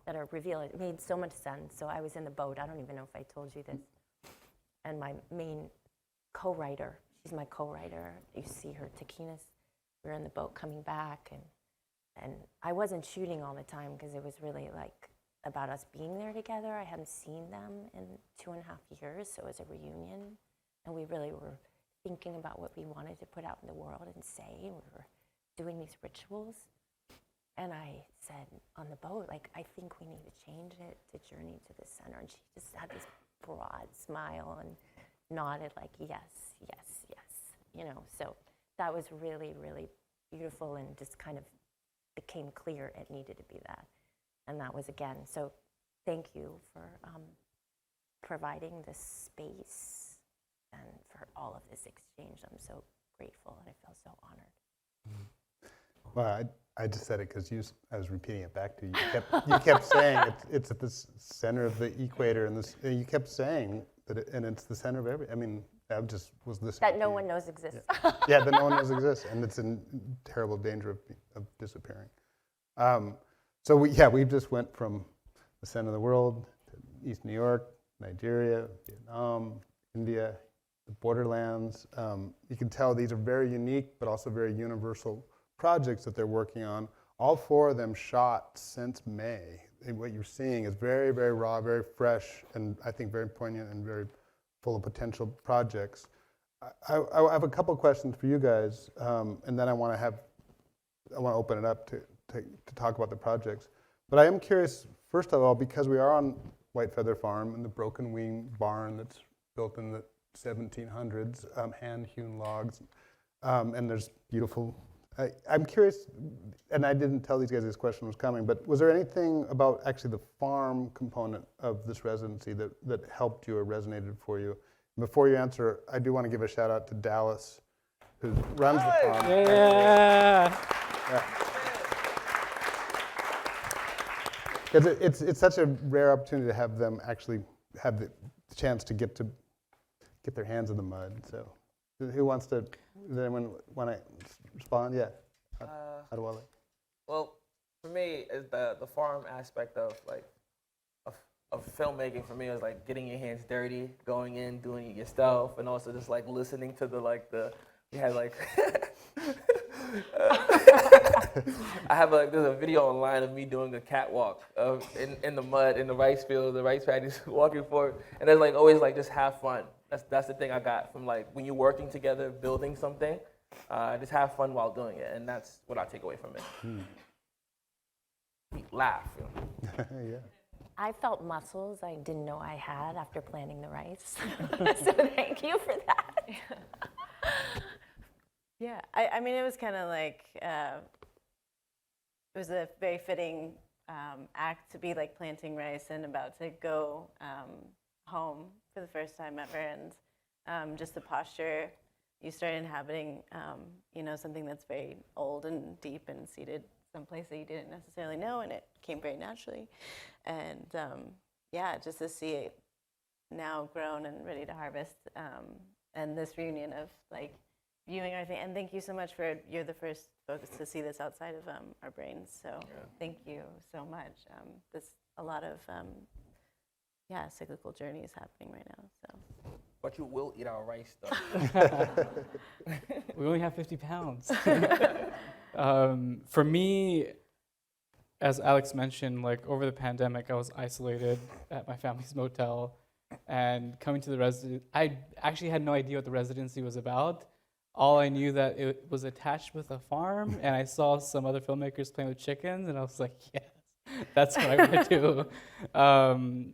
that are revealed. It made so much sense. So I was in the boat. I don't even know if I told you this. And my main co-writer, she's my co-writer. You see her, Takinas. We were in the boat coming back, and I wasn't shooting all the time because it was really like about us being there together. I hadn't seen them in 2.5 years, so it was a reunion, and we really were thinking about what we wanted to put out in the world and say. We were doing these rituals. And I said on the boat, I think we need to change it to Journey to the Center. And she just had this broad smile and nodded like, yes, yes, yes. So that was really, really beautiful and just kind of became clear it needed to be that. And that was again. So thank you for providing this space and for all of this exchange. I'm so grateful and I feel so honored. Well, I just said it because I was repeating it back to you. You kept saying it's at the center of the equator, and you kept saying that, and it's the center of everything. I mean, I just was listening. That no one knows exists. Yeah, that no one knows exists, and it's in terrible danger of disappearing. So we just went from the center of the world to East New York, Nigeria, Vietnam, India, the borderlands. You can tell these are very unique, but also very universal projects that they're working on. All 4 of them shot since May. And what you're seeing is very, very raw, very fresh, and I think very poignant and very full of potential projects. I have a couple questions for you guys, and then I want to open it up to talk about the projects. But I am curious, first of all, because we are on White Feather Farm in the broken wing barn that's built in the 1700s, hand-hewn logs, and there's beautiful. I'm curious, and I didn't tell these guys this question was coming, but was there anything about actually the farm component of this residency that helped you or resonated for you? And before you answer, I do want to give a shout out to Dallas, who runs the farm. Yeah. Because it's such a rare opportunity to have them actually have the chance to get their hands in the mud. So, who wants to? Does anyone want to respond? Yeah. Adewale. Well, for me, is the farm aspect of filmmaking. For me, is like getting your hands dirty, going in, doing it yourself, and also just like listening to we had like. I have there's a video online of me doing a catwalk in the mud, in the rice field, the rice paddies, walking forward, and there's like always like just have fun. That's the thing I got from like when you're working together, building something, just have fun while doing it, and that's what I take away from it. Laugh. Yeah. I felt muscles I didn't know I had after planting the rice. So thank you for that. Yeah, I mean, it was kind of like, it was a very fitting act to be like planting rice and about to go home for the first time ever, and just the posture, you start inhabiting, something that's very old and deep and seated someplace that you didn't necessarily know, and it came very naturally. And just to see it now grown and ready to harvest, and this reunion of like viewing our thing. And thank you so much you're the first folks to see this outside of our brains. So thank you so much. A lot of cyclical journey is happening right now. So. But you will eat our rice, though. We only have 50 pounds. For me, as Alex mentioned, like over the pandemic, I was isolated at my family's motel, and coming to the residency, I actually had no idea what the residency was about. All I knew that it was attached with a farm, and I saw some other filmmakers playing with chickens, and I was like, yes, that's what I want to do.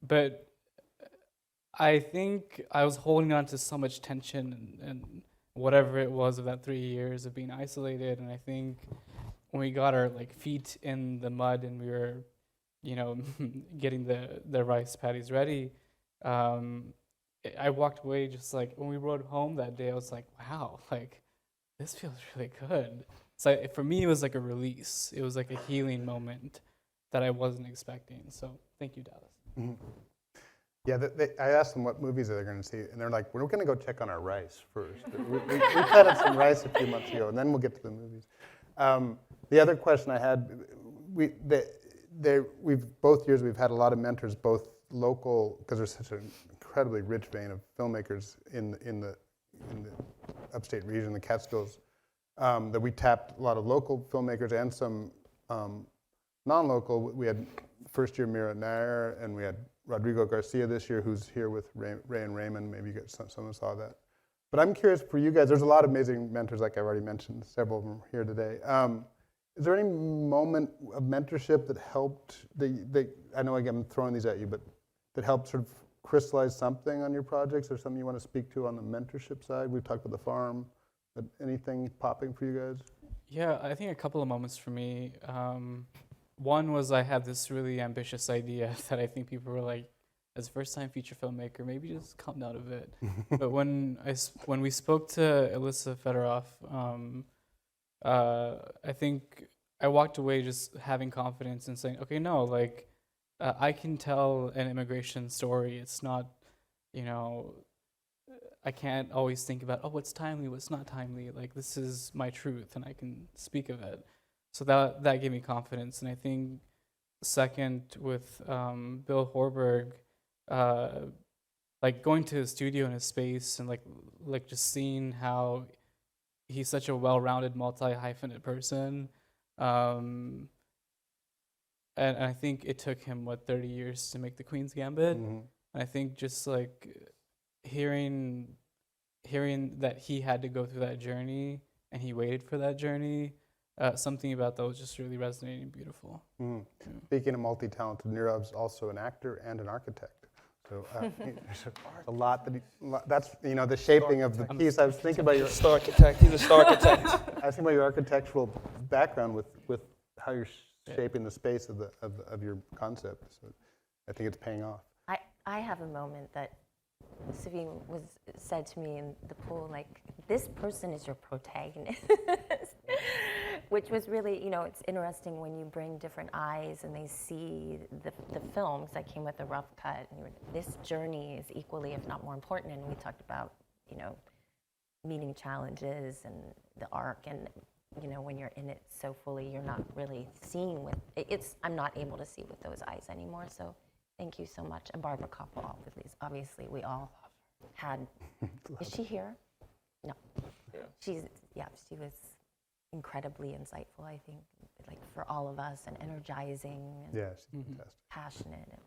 But I think I was holding on to so much tension and whatever it was of that 3 years of being isolated. And I think when we got our like feet in the mud and we were, you know, getting the rice patties ready, I walked away just like, when we rode home that day, I was like, wow, like this feels really good. So for me, it was like a release. It was like a healing moment that I wasn't expecting. So thank you, Dallas. Mm-hmm. Yeah, I asked them what movies they're going to see, and they're like, we're going to go check on our rice first. we planted some rice a few months ago, and then we'll get to the movies. The other question I had, we've both years we've had a lot of mentors, both local, because there's such an incredibly rich vein of filmmakers in the upstate region, the Catskills, that we tapped a lot of local filmmakers and some non-local. We had first year Mira Nair, and we had Rodrigo Garcia this year, who's here with Ray and Raymond. Maybe you guys, someone saw that. But I'm curious for you guys, there's a lot of amazing mentors, like I already mentioned, several of them here today. Is there any moment of mentorship that helped, I know I'm throwing these at you, but that helped sort of crystallize something on your projects, or something you want to speak to on the mentorship side? We've talked about the farm, but anything popping for you guys? Yeah, I think a couple of moments for me. One was I had this really ambitious idea that I think people were like, as a first-time feature filmmaker, maybe just calm down a bit. But when we spoke to Alyssa Fedorov, I think I walked away just having confidence and saying, okay, no, like I can tell an immigration story. It's not, you know, I can't always think about, oh, what's timely, what's not timely. Like, this is my truth, and I can speak of it. So that gave me confidence. And I think second, with Bill Horberg, like going to his studio and his space, and like just seeing how he's such a well-rounded, multi-hyphenate person. And I think it took him, 30 years to make the Queen's Gambit. Mm-hmm. And I think just like hearing that he had to go through that journey and he waited for that journey, something about that was just really resonating and beautiful. Mm. Yeah. Speaking of multi-talented, Nirav's also an actor and an architect. So there's a lot that's, you know, the shaping of the piece. I was thinking about your star architect. He's a star architect. I was thinking about your architectural background with how you're shaping the space of your concept. So I think it's paying off. I have a moment that Sabine said to me in the pool, like, this person is your protagonist. Which was really, you know, it's interesting when you bring different eyes and they see the film, because I came with a rough cut, and this journey is equally, if not more important. And we talked about, you know, meeting challenges and the arc, and, you know, when you're in it so fully, you're not really seeing I'm not able to see with those eyes anymore. So thank you so much. And Barbara Koppel, obviously we all had, is she here? No. Yeah. She was incredibly insightful, I think, like for all of us, and energizing, and yes, fantastic. Passionate.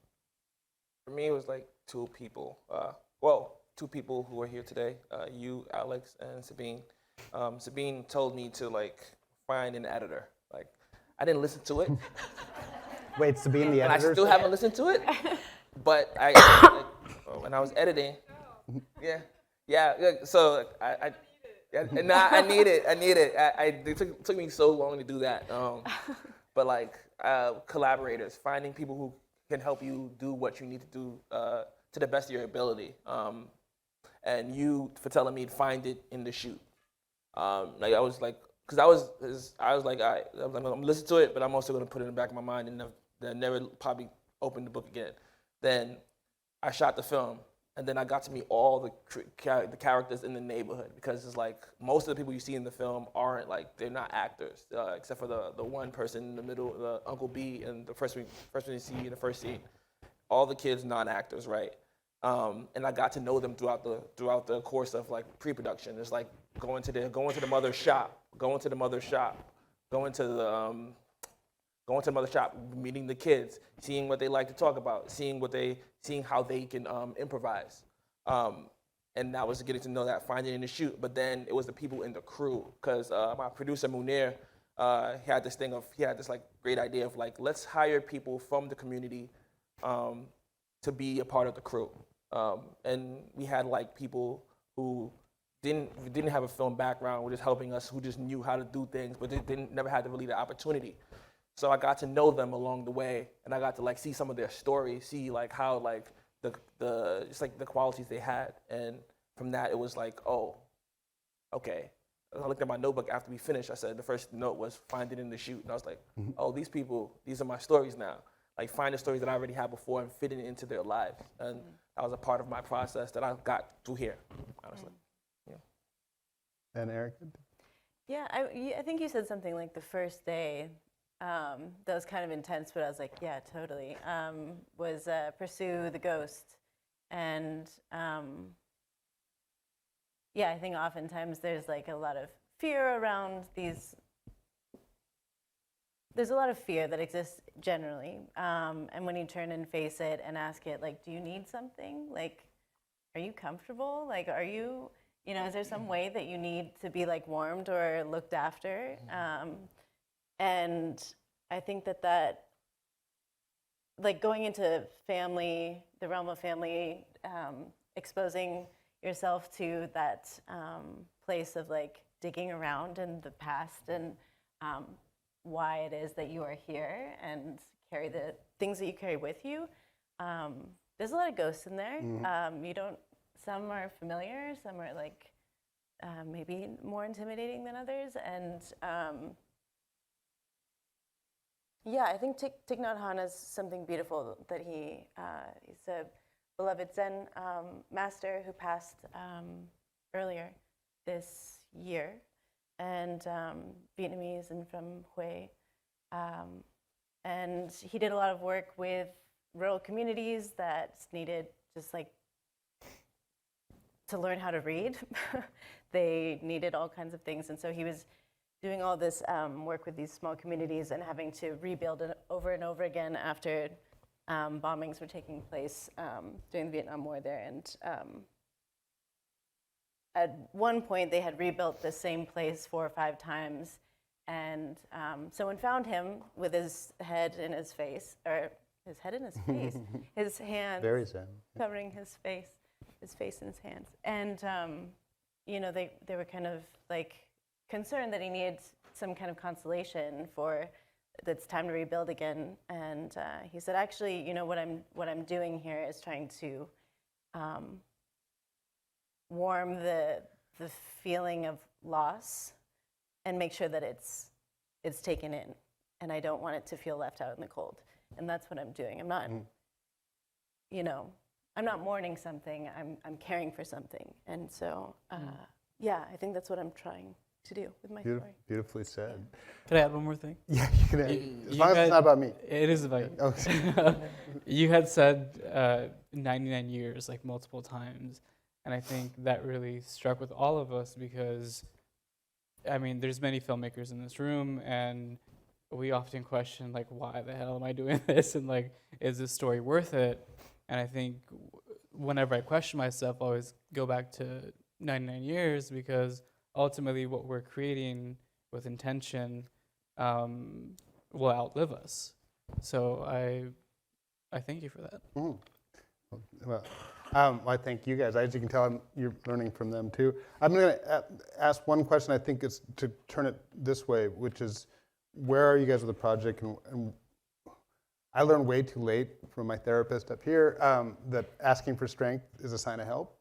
For me, it was like two people who are here today, you, Alex, and Sabine. Sabine told me to like find an editor. Like, I didn't listen to it. Wait, Sabine, the editor? I still haven't listened to it, but when I was editing, so I need it. It took me so long to do that. But like collaborators, finding people who can help you do what you need to do to the best of your ability. And you for telling me to find it in the shoot. Like I was like, because I was like, all right, I'm gonna listen to it, but I'm also gonna put it in the back of my mind and then never probably open the book again. Then I shot the film. And then I got to meet all the characters in the neighborhood, because it's like most of the people you see in the film aren't like, they're not actors, except for the one person in the middle, the Uncle B, and the first one you see in the first scene. All the kids non-actors, right? And I got to know them throughout the course of like pre-production. It's like going to the mother's shop, meeting the kids, seeing what they like to talk about, seeing how they can improvise. And that was getting to know that, finding in the shoot. But then it was the people in the crew, because my producer Munir, he had this like great idea of like, let's hire people from the community to be a part of the crew. And we had like people who didn't have a film background, were just helping us, who just knew how to do things, but they never had really the opportunity. So I got to know them along the way, and I got to like see some of their stories, see like how like the just like the qualities they had, and from that it was like, oh, okay. I looked at my notebook after we finished. I said the first note was find it in the shoot, and I was like, oh, these people, these are my stories now. Like find the stories that I already had before and fit it into their lives, and that was a part of my process that I got through here, honestly. And Eric? Yeah, I think you said something like the first day that was kind of intense, but I was like, yeah, totally, was pursue the ghost. And yeah, I think oftentimes there's like a lot of fear around these. There's a lot of fear that exists generally. And when you turn and face it and ask it, like, do you need something? Like, are you comfortable? Like, are you, you know, is there some way that you need to be like warmed or looked after? And I think that like going into family, the realm of family, exposing yourself to that place of like digging around in the past and why it is that you are here and carry the things that you carry with you. There's a lot of ghosts in there. You don't, some are familiar, some are like maybe more intimidating than others. And yeah, I think Thich Nhat Hanh has something beautiful that he's a beloved Zen master who passed earlier this year, and Vietnamese and from Hue. And he did a lot of work with rural communities that needed just like to learn how to read. They needed all kinds of things. And so he was doing all this work with these small communities and having to rebuild it over and over again after bombings were taking place during the Vietnam War there. And at one point, they had rebuilt the same place 4 or 5 times. And someone found him with his head in his face, or his head in his face, his hands Very Zen. covering his face and his hands. And, you know, they were kind of like concerned that he needed some kind of consolation for it's time to rebuild again. And he said, actually, you know, what I'm doing here is trying to warm the feeling of loss and make sure that it's taken in, and I don't want it to feel left out in the cold. And that's what I'm doing. I'm not, you know, I'm not mourning something. I'm caring for something. And so, yeah, I think that's what I'm trying to do with my story. Beautifully said. Can I add one more thing? Yeah, you can add. As long as it's not about me. It is about you. Okay. You had said 99 years, like multiple times. And I think that really struck with all of us because, I mean, there's many filmmakers in this room, and we often question, like, why the hell am I doing this? And, like, is this story worth it? And I think whenever I question myself, I always go back to 99 years because ultimately what we're creating with intention will outlive us. So I thank you for that. Well, I thank you guys. As you can tell, you're learning from them too. I'm going to ask one question. I think it's to turn it this way, which is, where are you guys with the project? And I learned way too late from my therapist up here that asking for strength is a sign of help.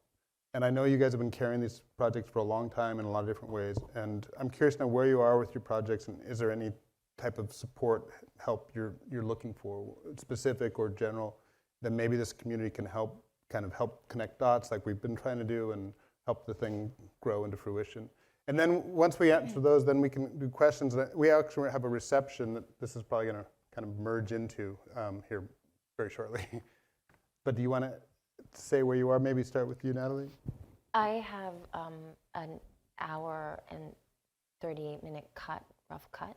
And I know you guys have been carrying these projects for a long time in a lot of different ways. And I'm curious to know where you are with your projects, and is there any type of support, help you're looking for, specific or general, that maybe this community can help connect dots like we've been trying to do and help the thing grow into fruition. And then once we answer those, then we can do questions. We actually have a reception that this is probably going to kind of merge into here very shortly. But do you want to say where you are? Maybe start with you, Natalie. I have an hour and 38-minute rough cut.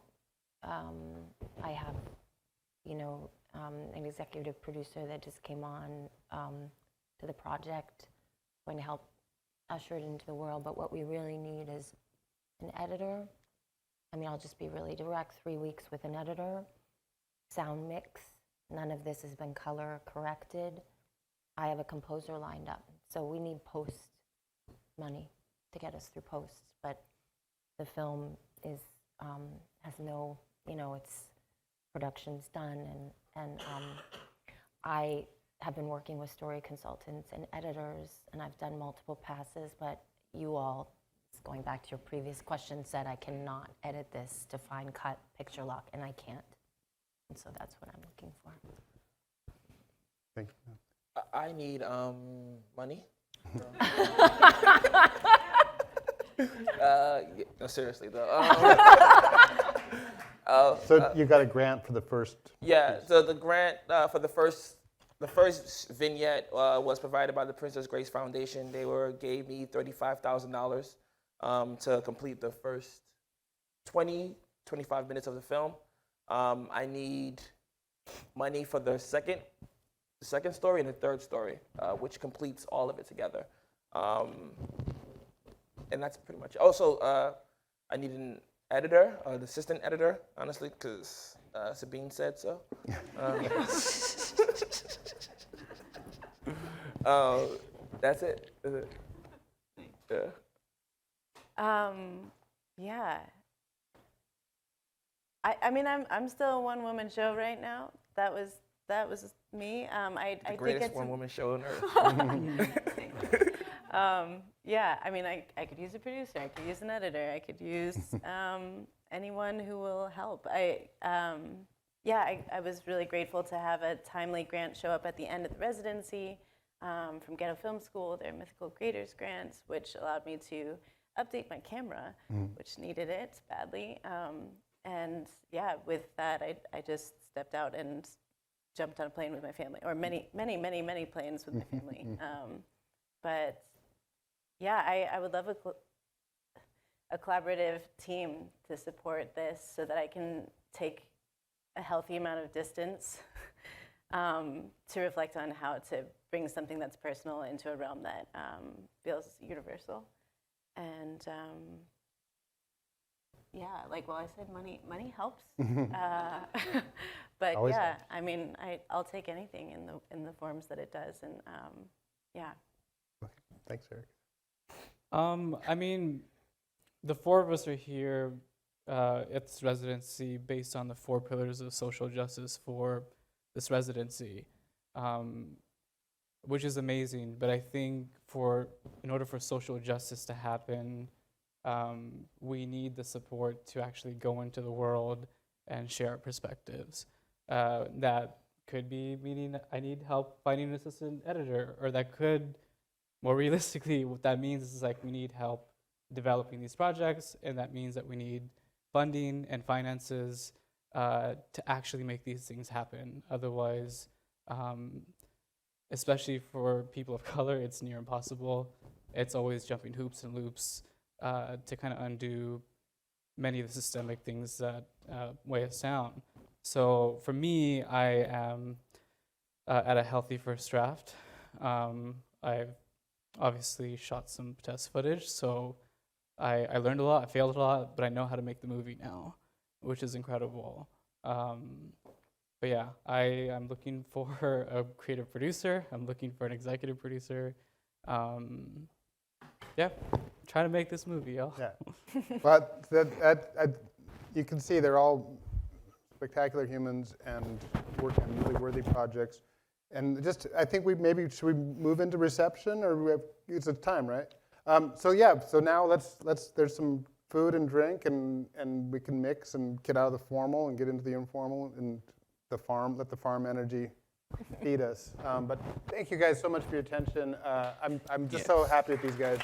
I have, you know, an executive producer that just came on to the project, going to help usher it into the world. But what we really need is an editor. I mean, I'll just be really direct, 3 weeks with an editor, sound mix. None of this has been color corrected. I have a composer lined up. So we need post money to get us through post. But the film is has no, its production's done, and I have been working with story consultants and editors, and I've done multiple passes, but you all, going back to your previous question, said I cannot edit this to fine cut picture lock, and I can't. And so that's what I'm looking for. Thank you. I need money. No, seriously though. So you got a grant for the first? Yeah. So the grant for the first vignette was provided by the Princess Grace Foundation. They gave me $35,000 to complete the first 25 minutes of the film. I need money for the second story and the third story, which completes all of it together. And that's pretty much it. Also, I need an editor, an assistant editor, honestly, because Sabine said so. That's it. Yeah. Yeah. I mean, I'm still a one-woman show right now. That was me. I The greatest one-woman show on earth. Yeah, I mean, I could use a producer, I could use an editor, I could use anyone who will help. I was really grateful to have a timely grant show up at the end of the residency from Ghetto Film School, their Mythical Creators grants, which allowed me to update my camera, which needed it badly. And yeah, with that, I just stepped out and jumped on a plane with my family, or many planes with my family. But yeah, I would love a collaborative team to support this so that I can take a healthy amount of distance to reflect on how to bring something that's personal into a realm that feels universal. And yeah, like, well, I said money helps. But Always yeah, helps. I mean, I'll take anything in the forms that it does. And yeah. Thanks, Eric. I mean, the four of us are here at this residency based on the 4 pillars of social justice for this residency, which is amazing. But I think in order for social justice to happen, we need the support to actually go into the world and share our perspectives. That could be meaning I need help finding an assistant editor, or that could, more realistically, what that means is like we need help developing these projects, and that means that we need funding and finances to actually make these things happen. Otherwise, especially for people of color, it's near impossible. It's always jumping hoops and loops to kind of undo many of the systemic things that weigh us down. So for me, I am at a healthy first draft. I've obviously shot some test footage, so I learned a lot, I failed a lot, but I know how to make the movie now, which is incredible. But yeah, I'm looking for a creative producer. I'm looking for an executive producer. Yeah, trying to make this movie, y'all. Yeah. But you can see they're all spectacular humans and working on really worthy projects. And just, I think should we move into reception, or it's a time, right? So now there's some food and drink, and we can mix and get out of the formal and get into the informal, and let the farm energy feed us. But thank you guys so much for your attention. I'm just so happy with these guys.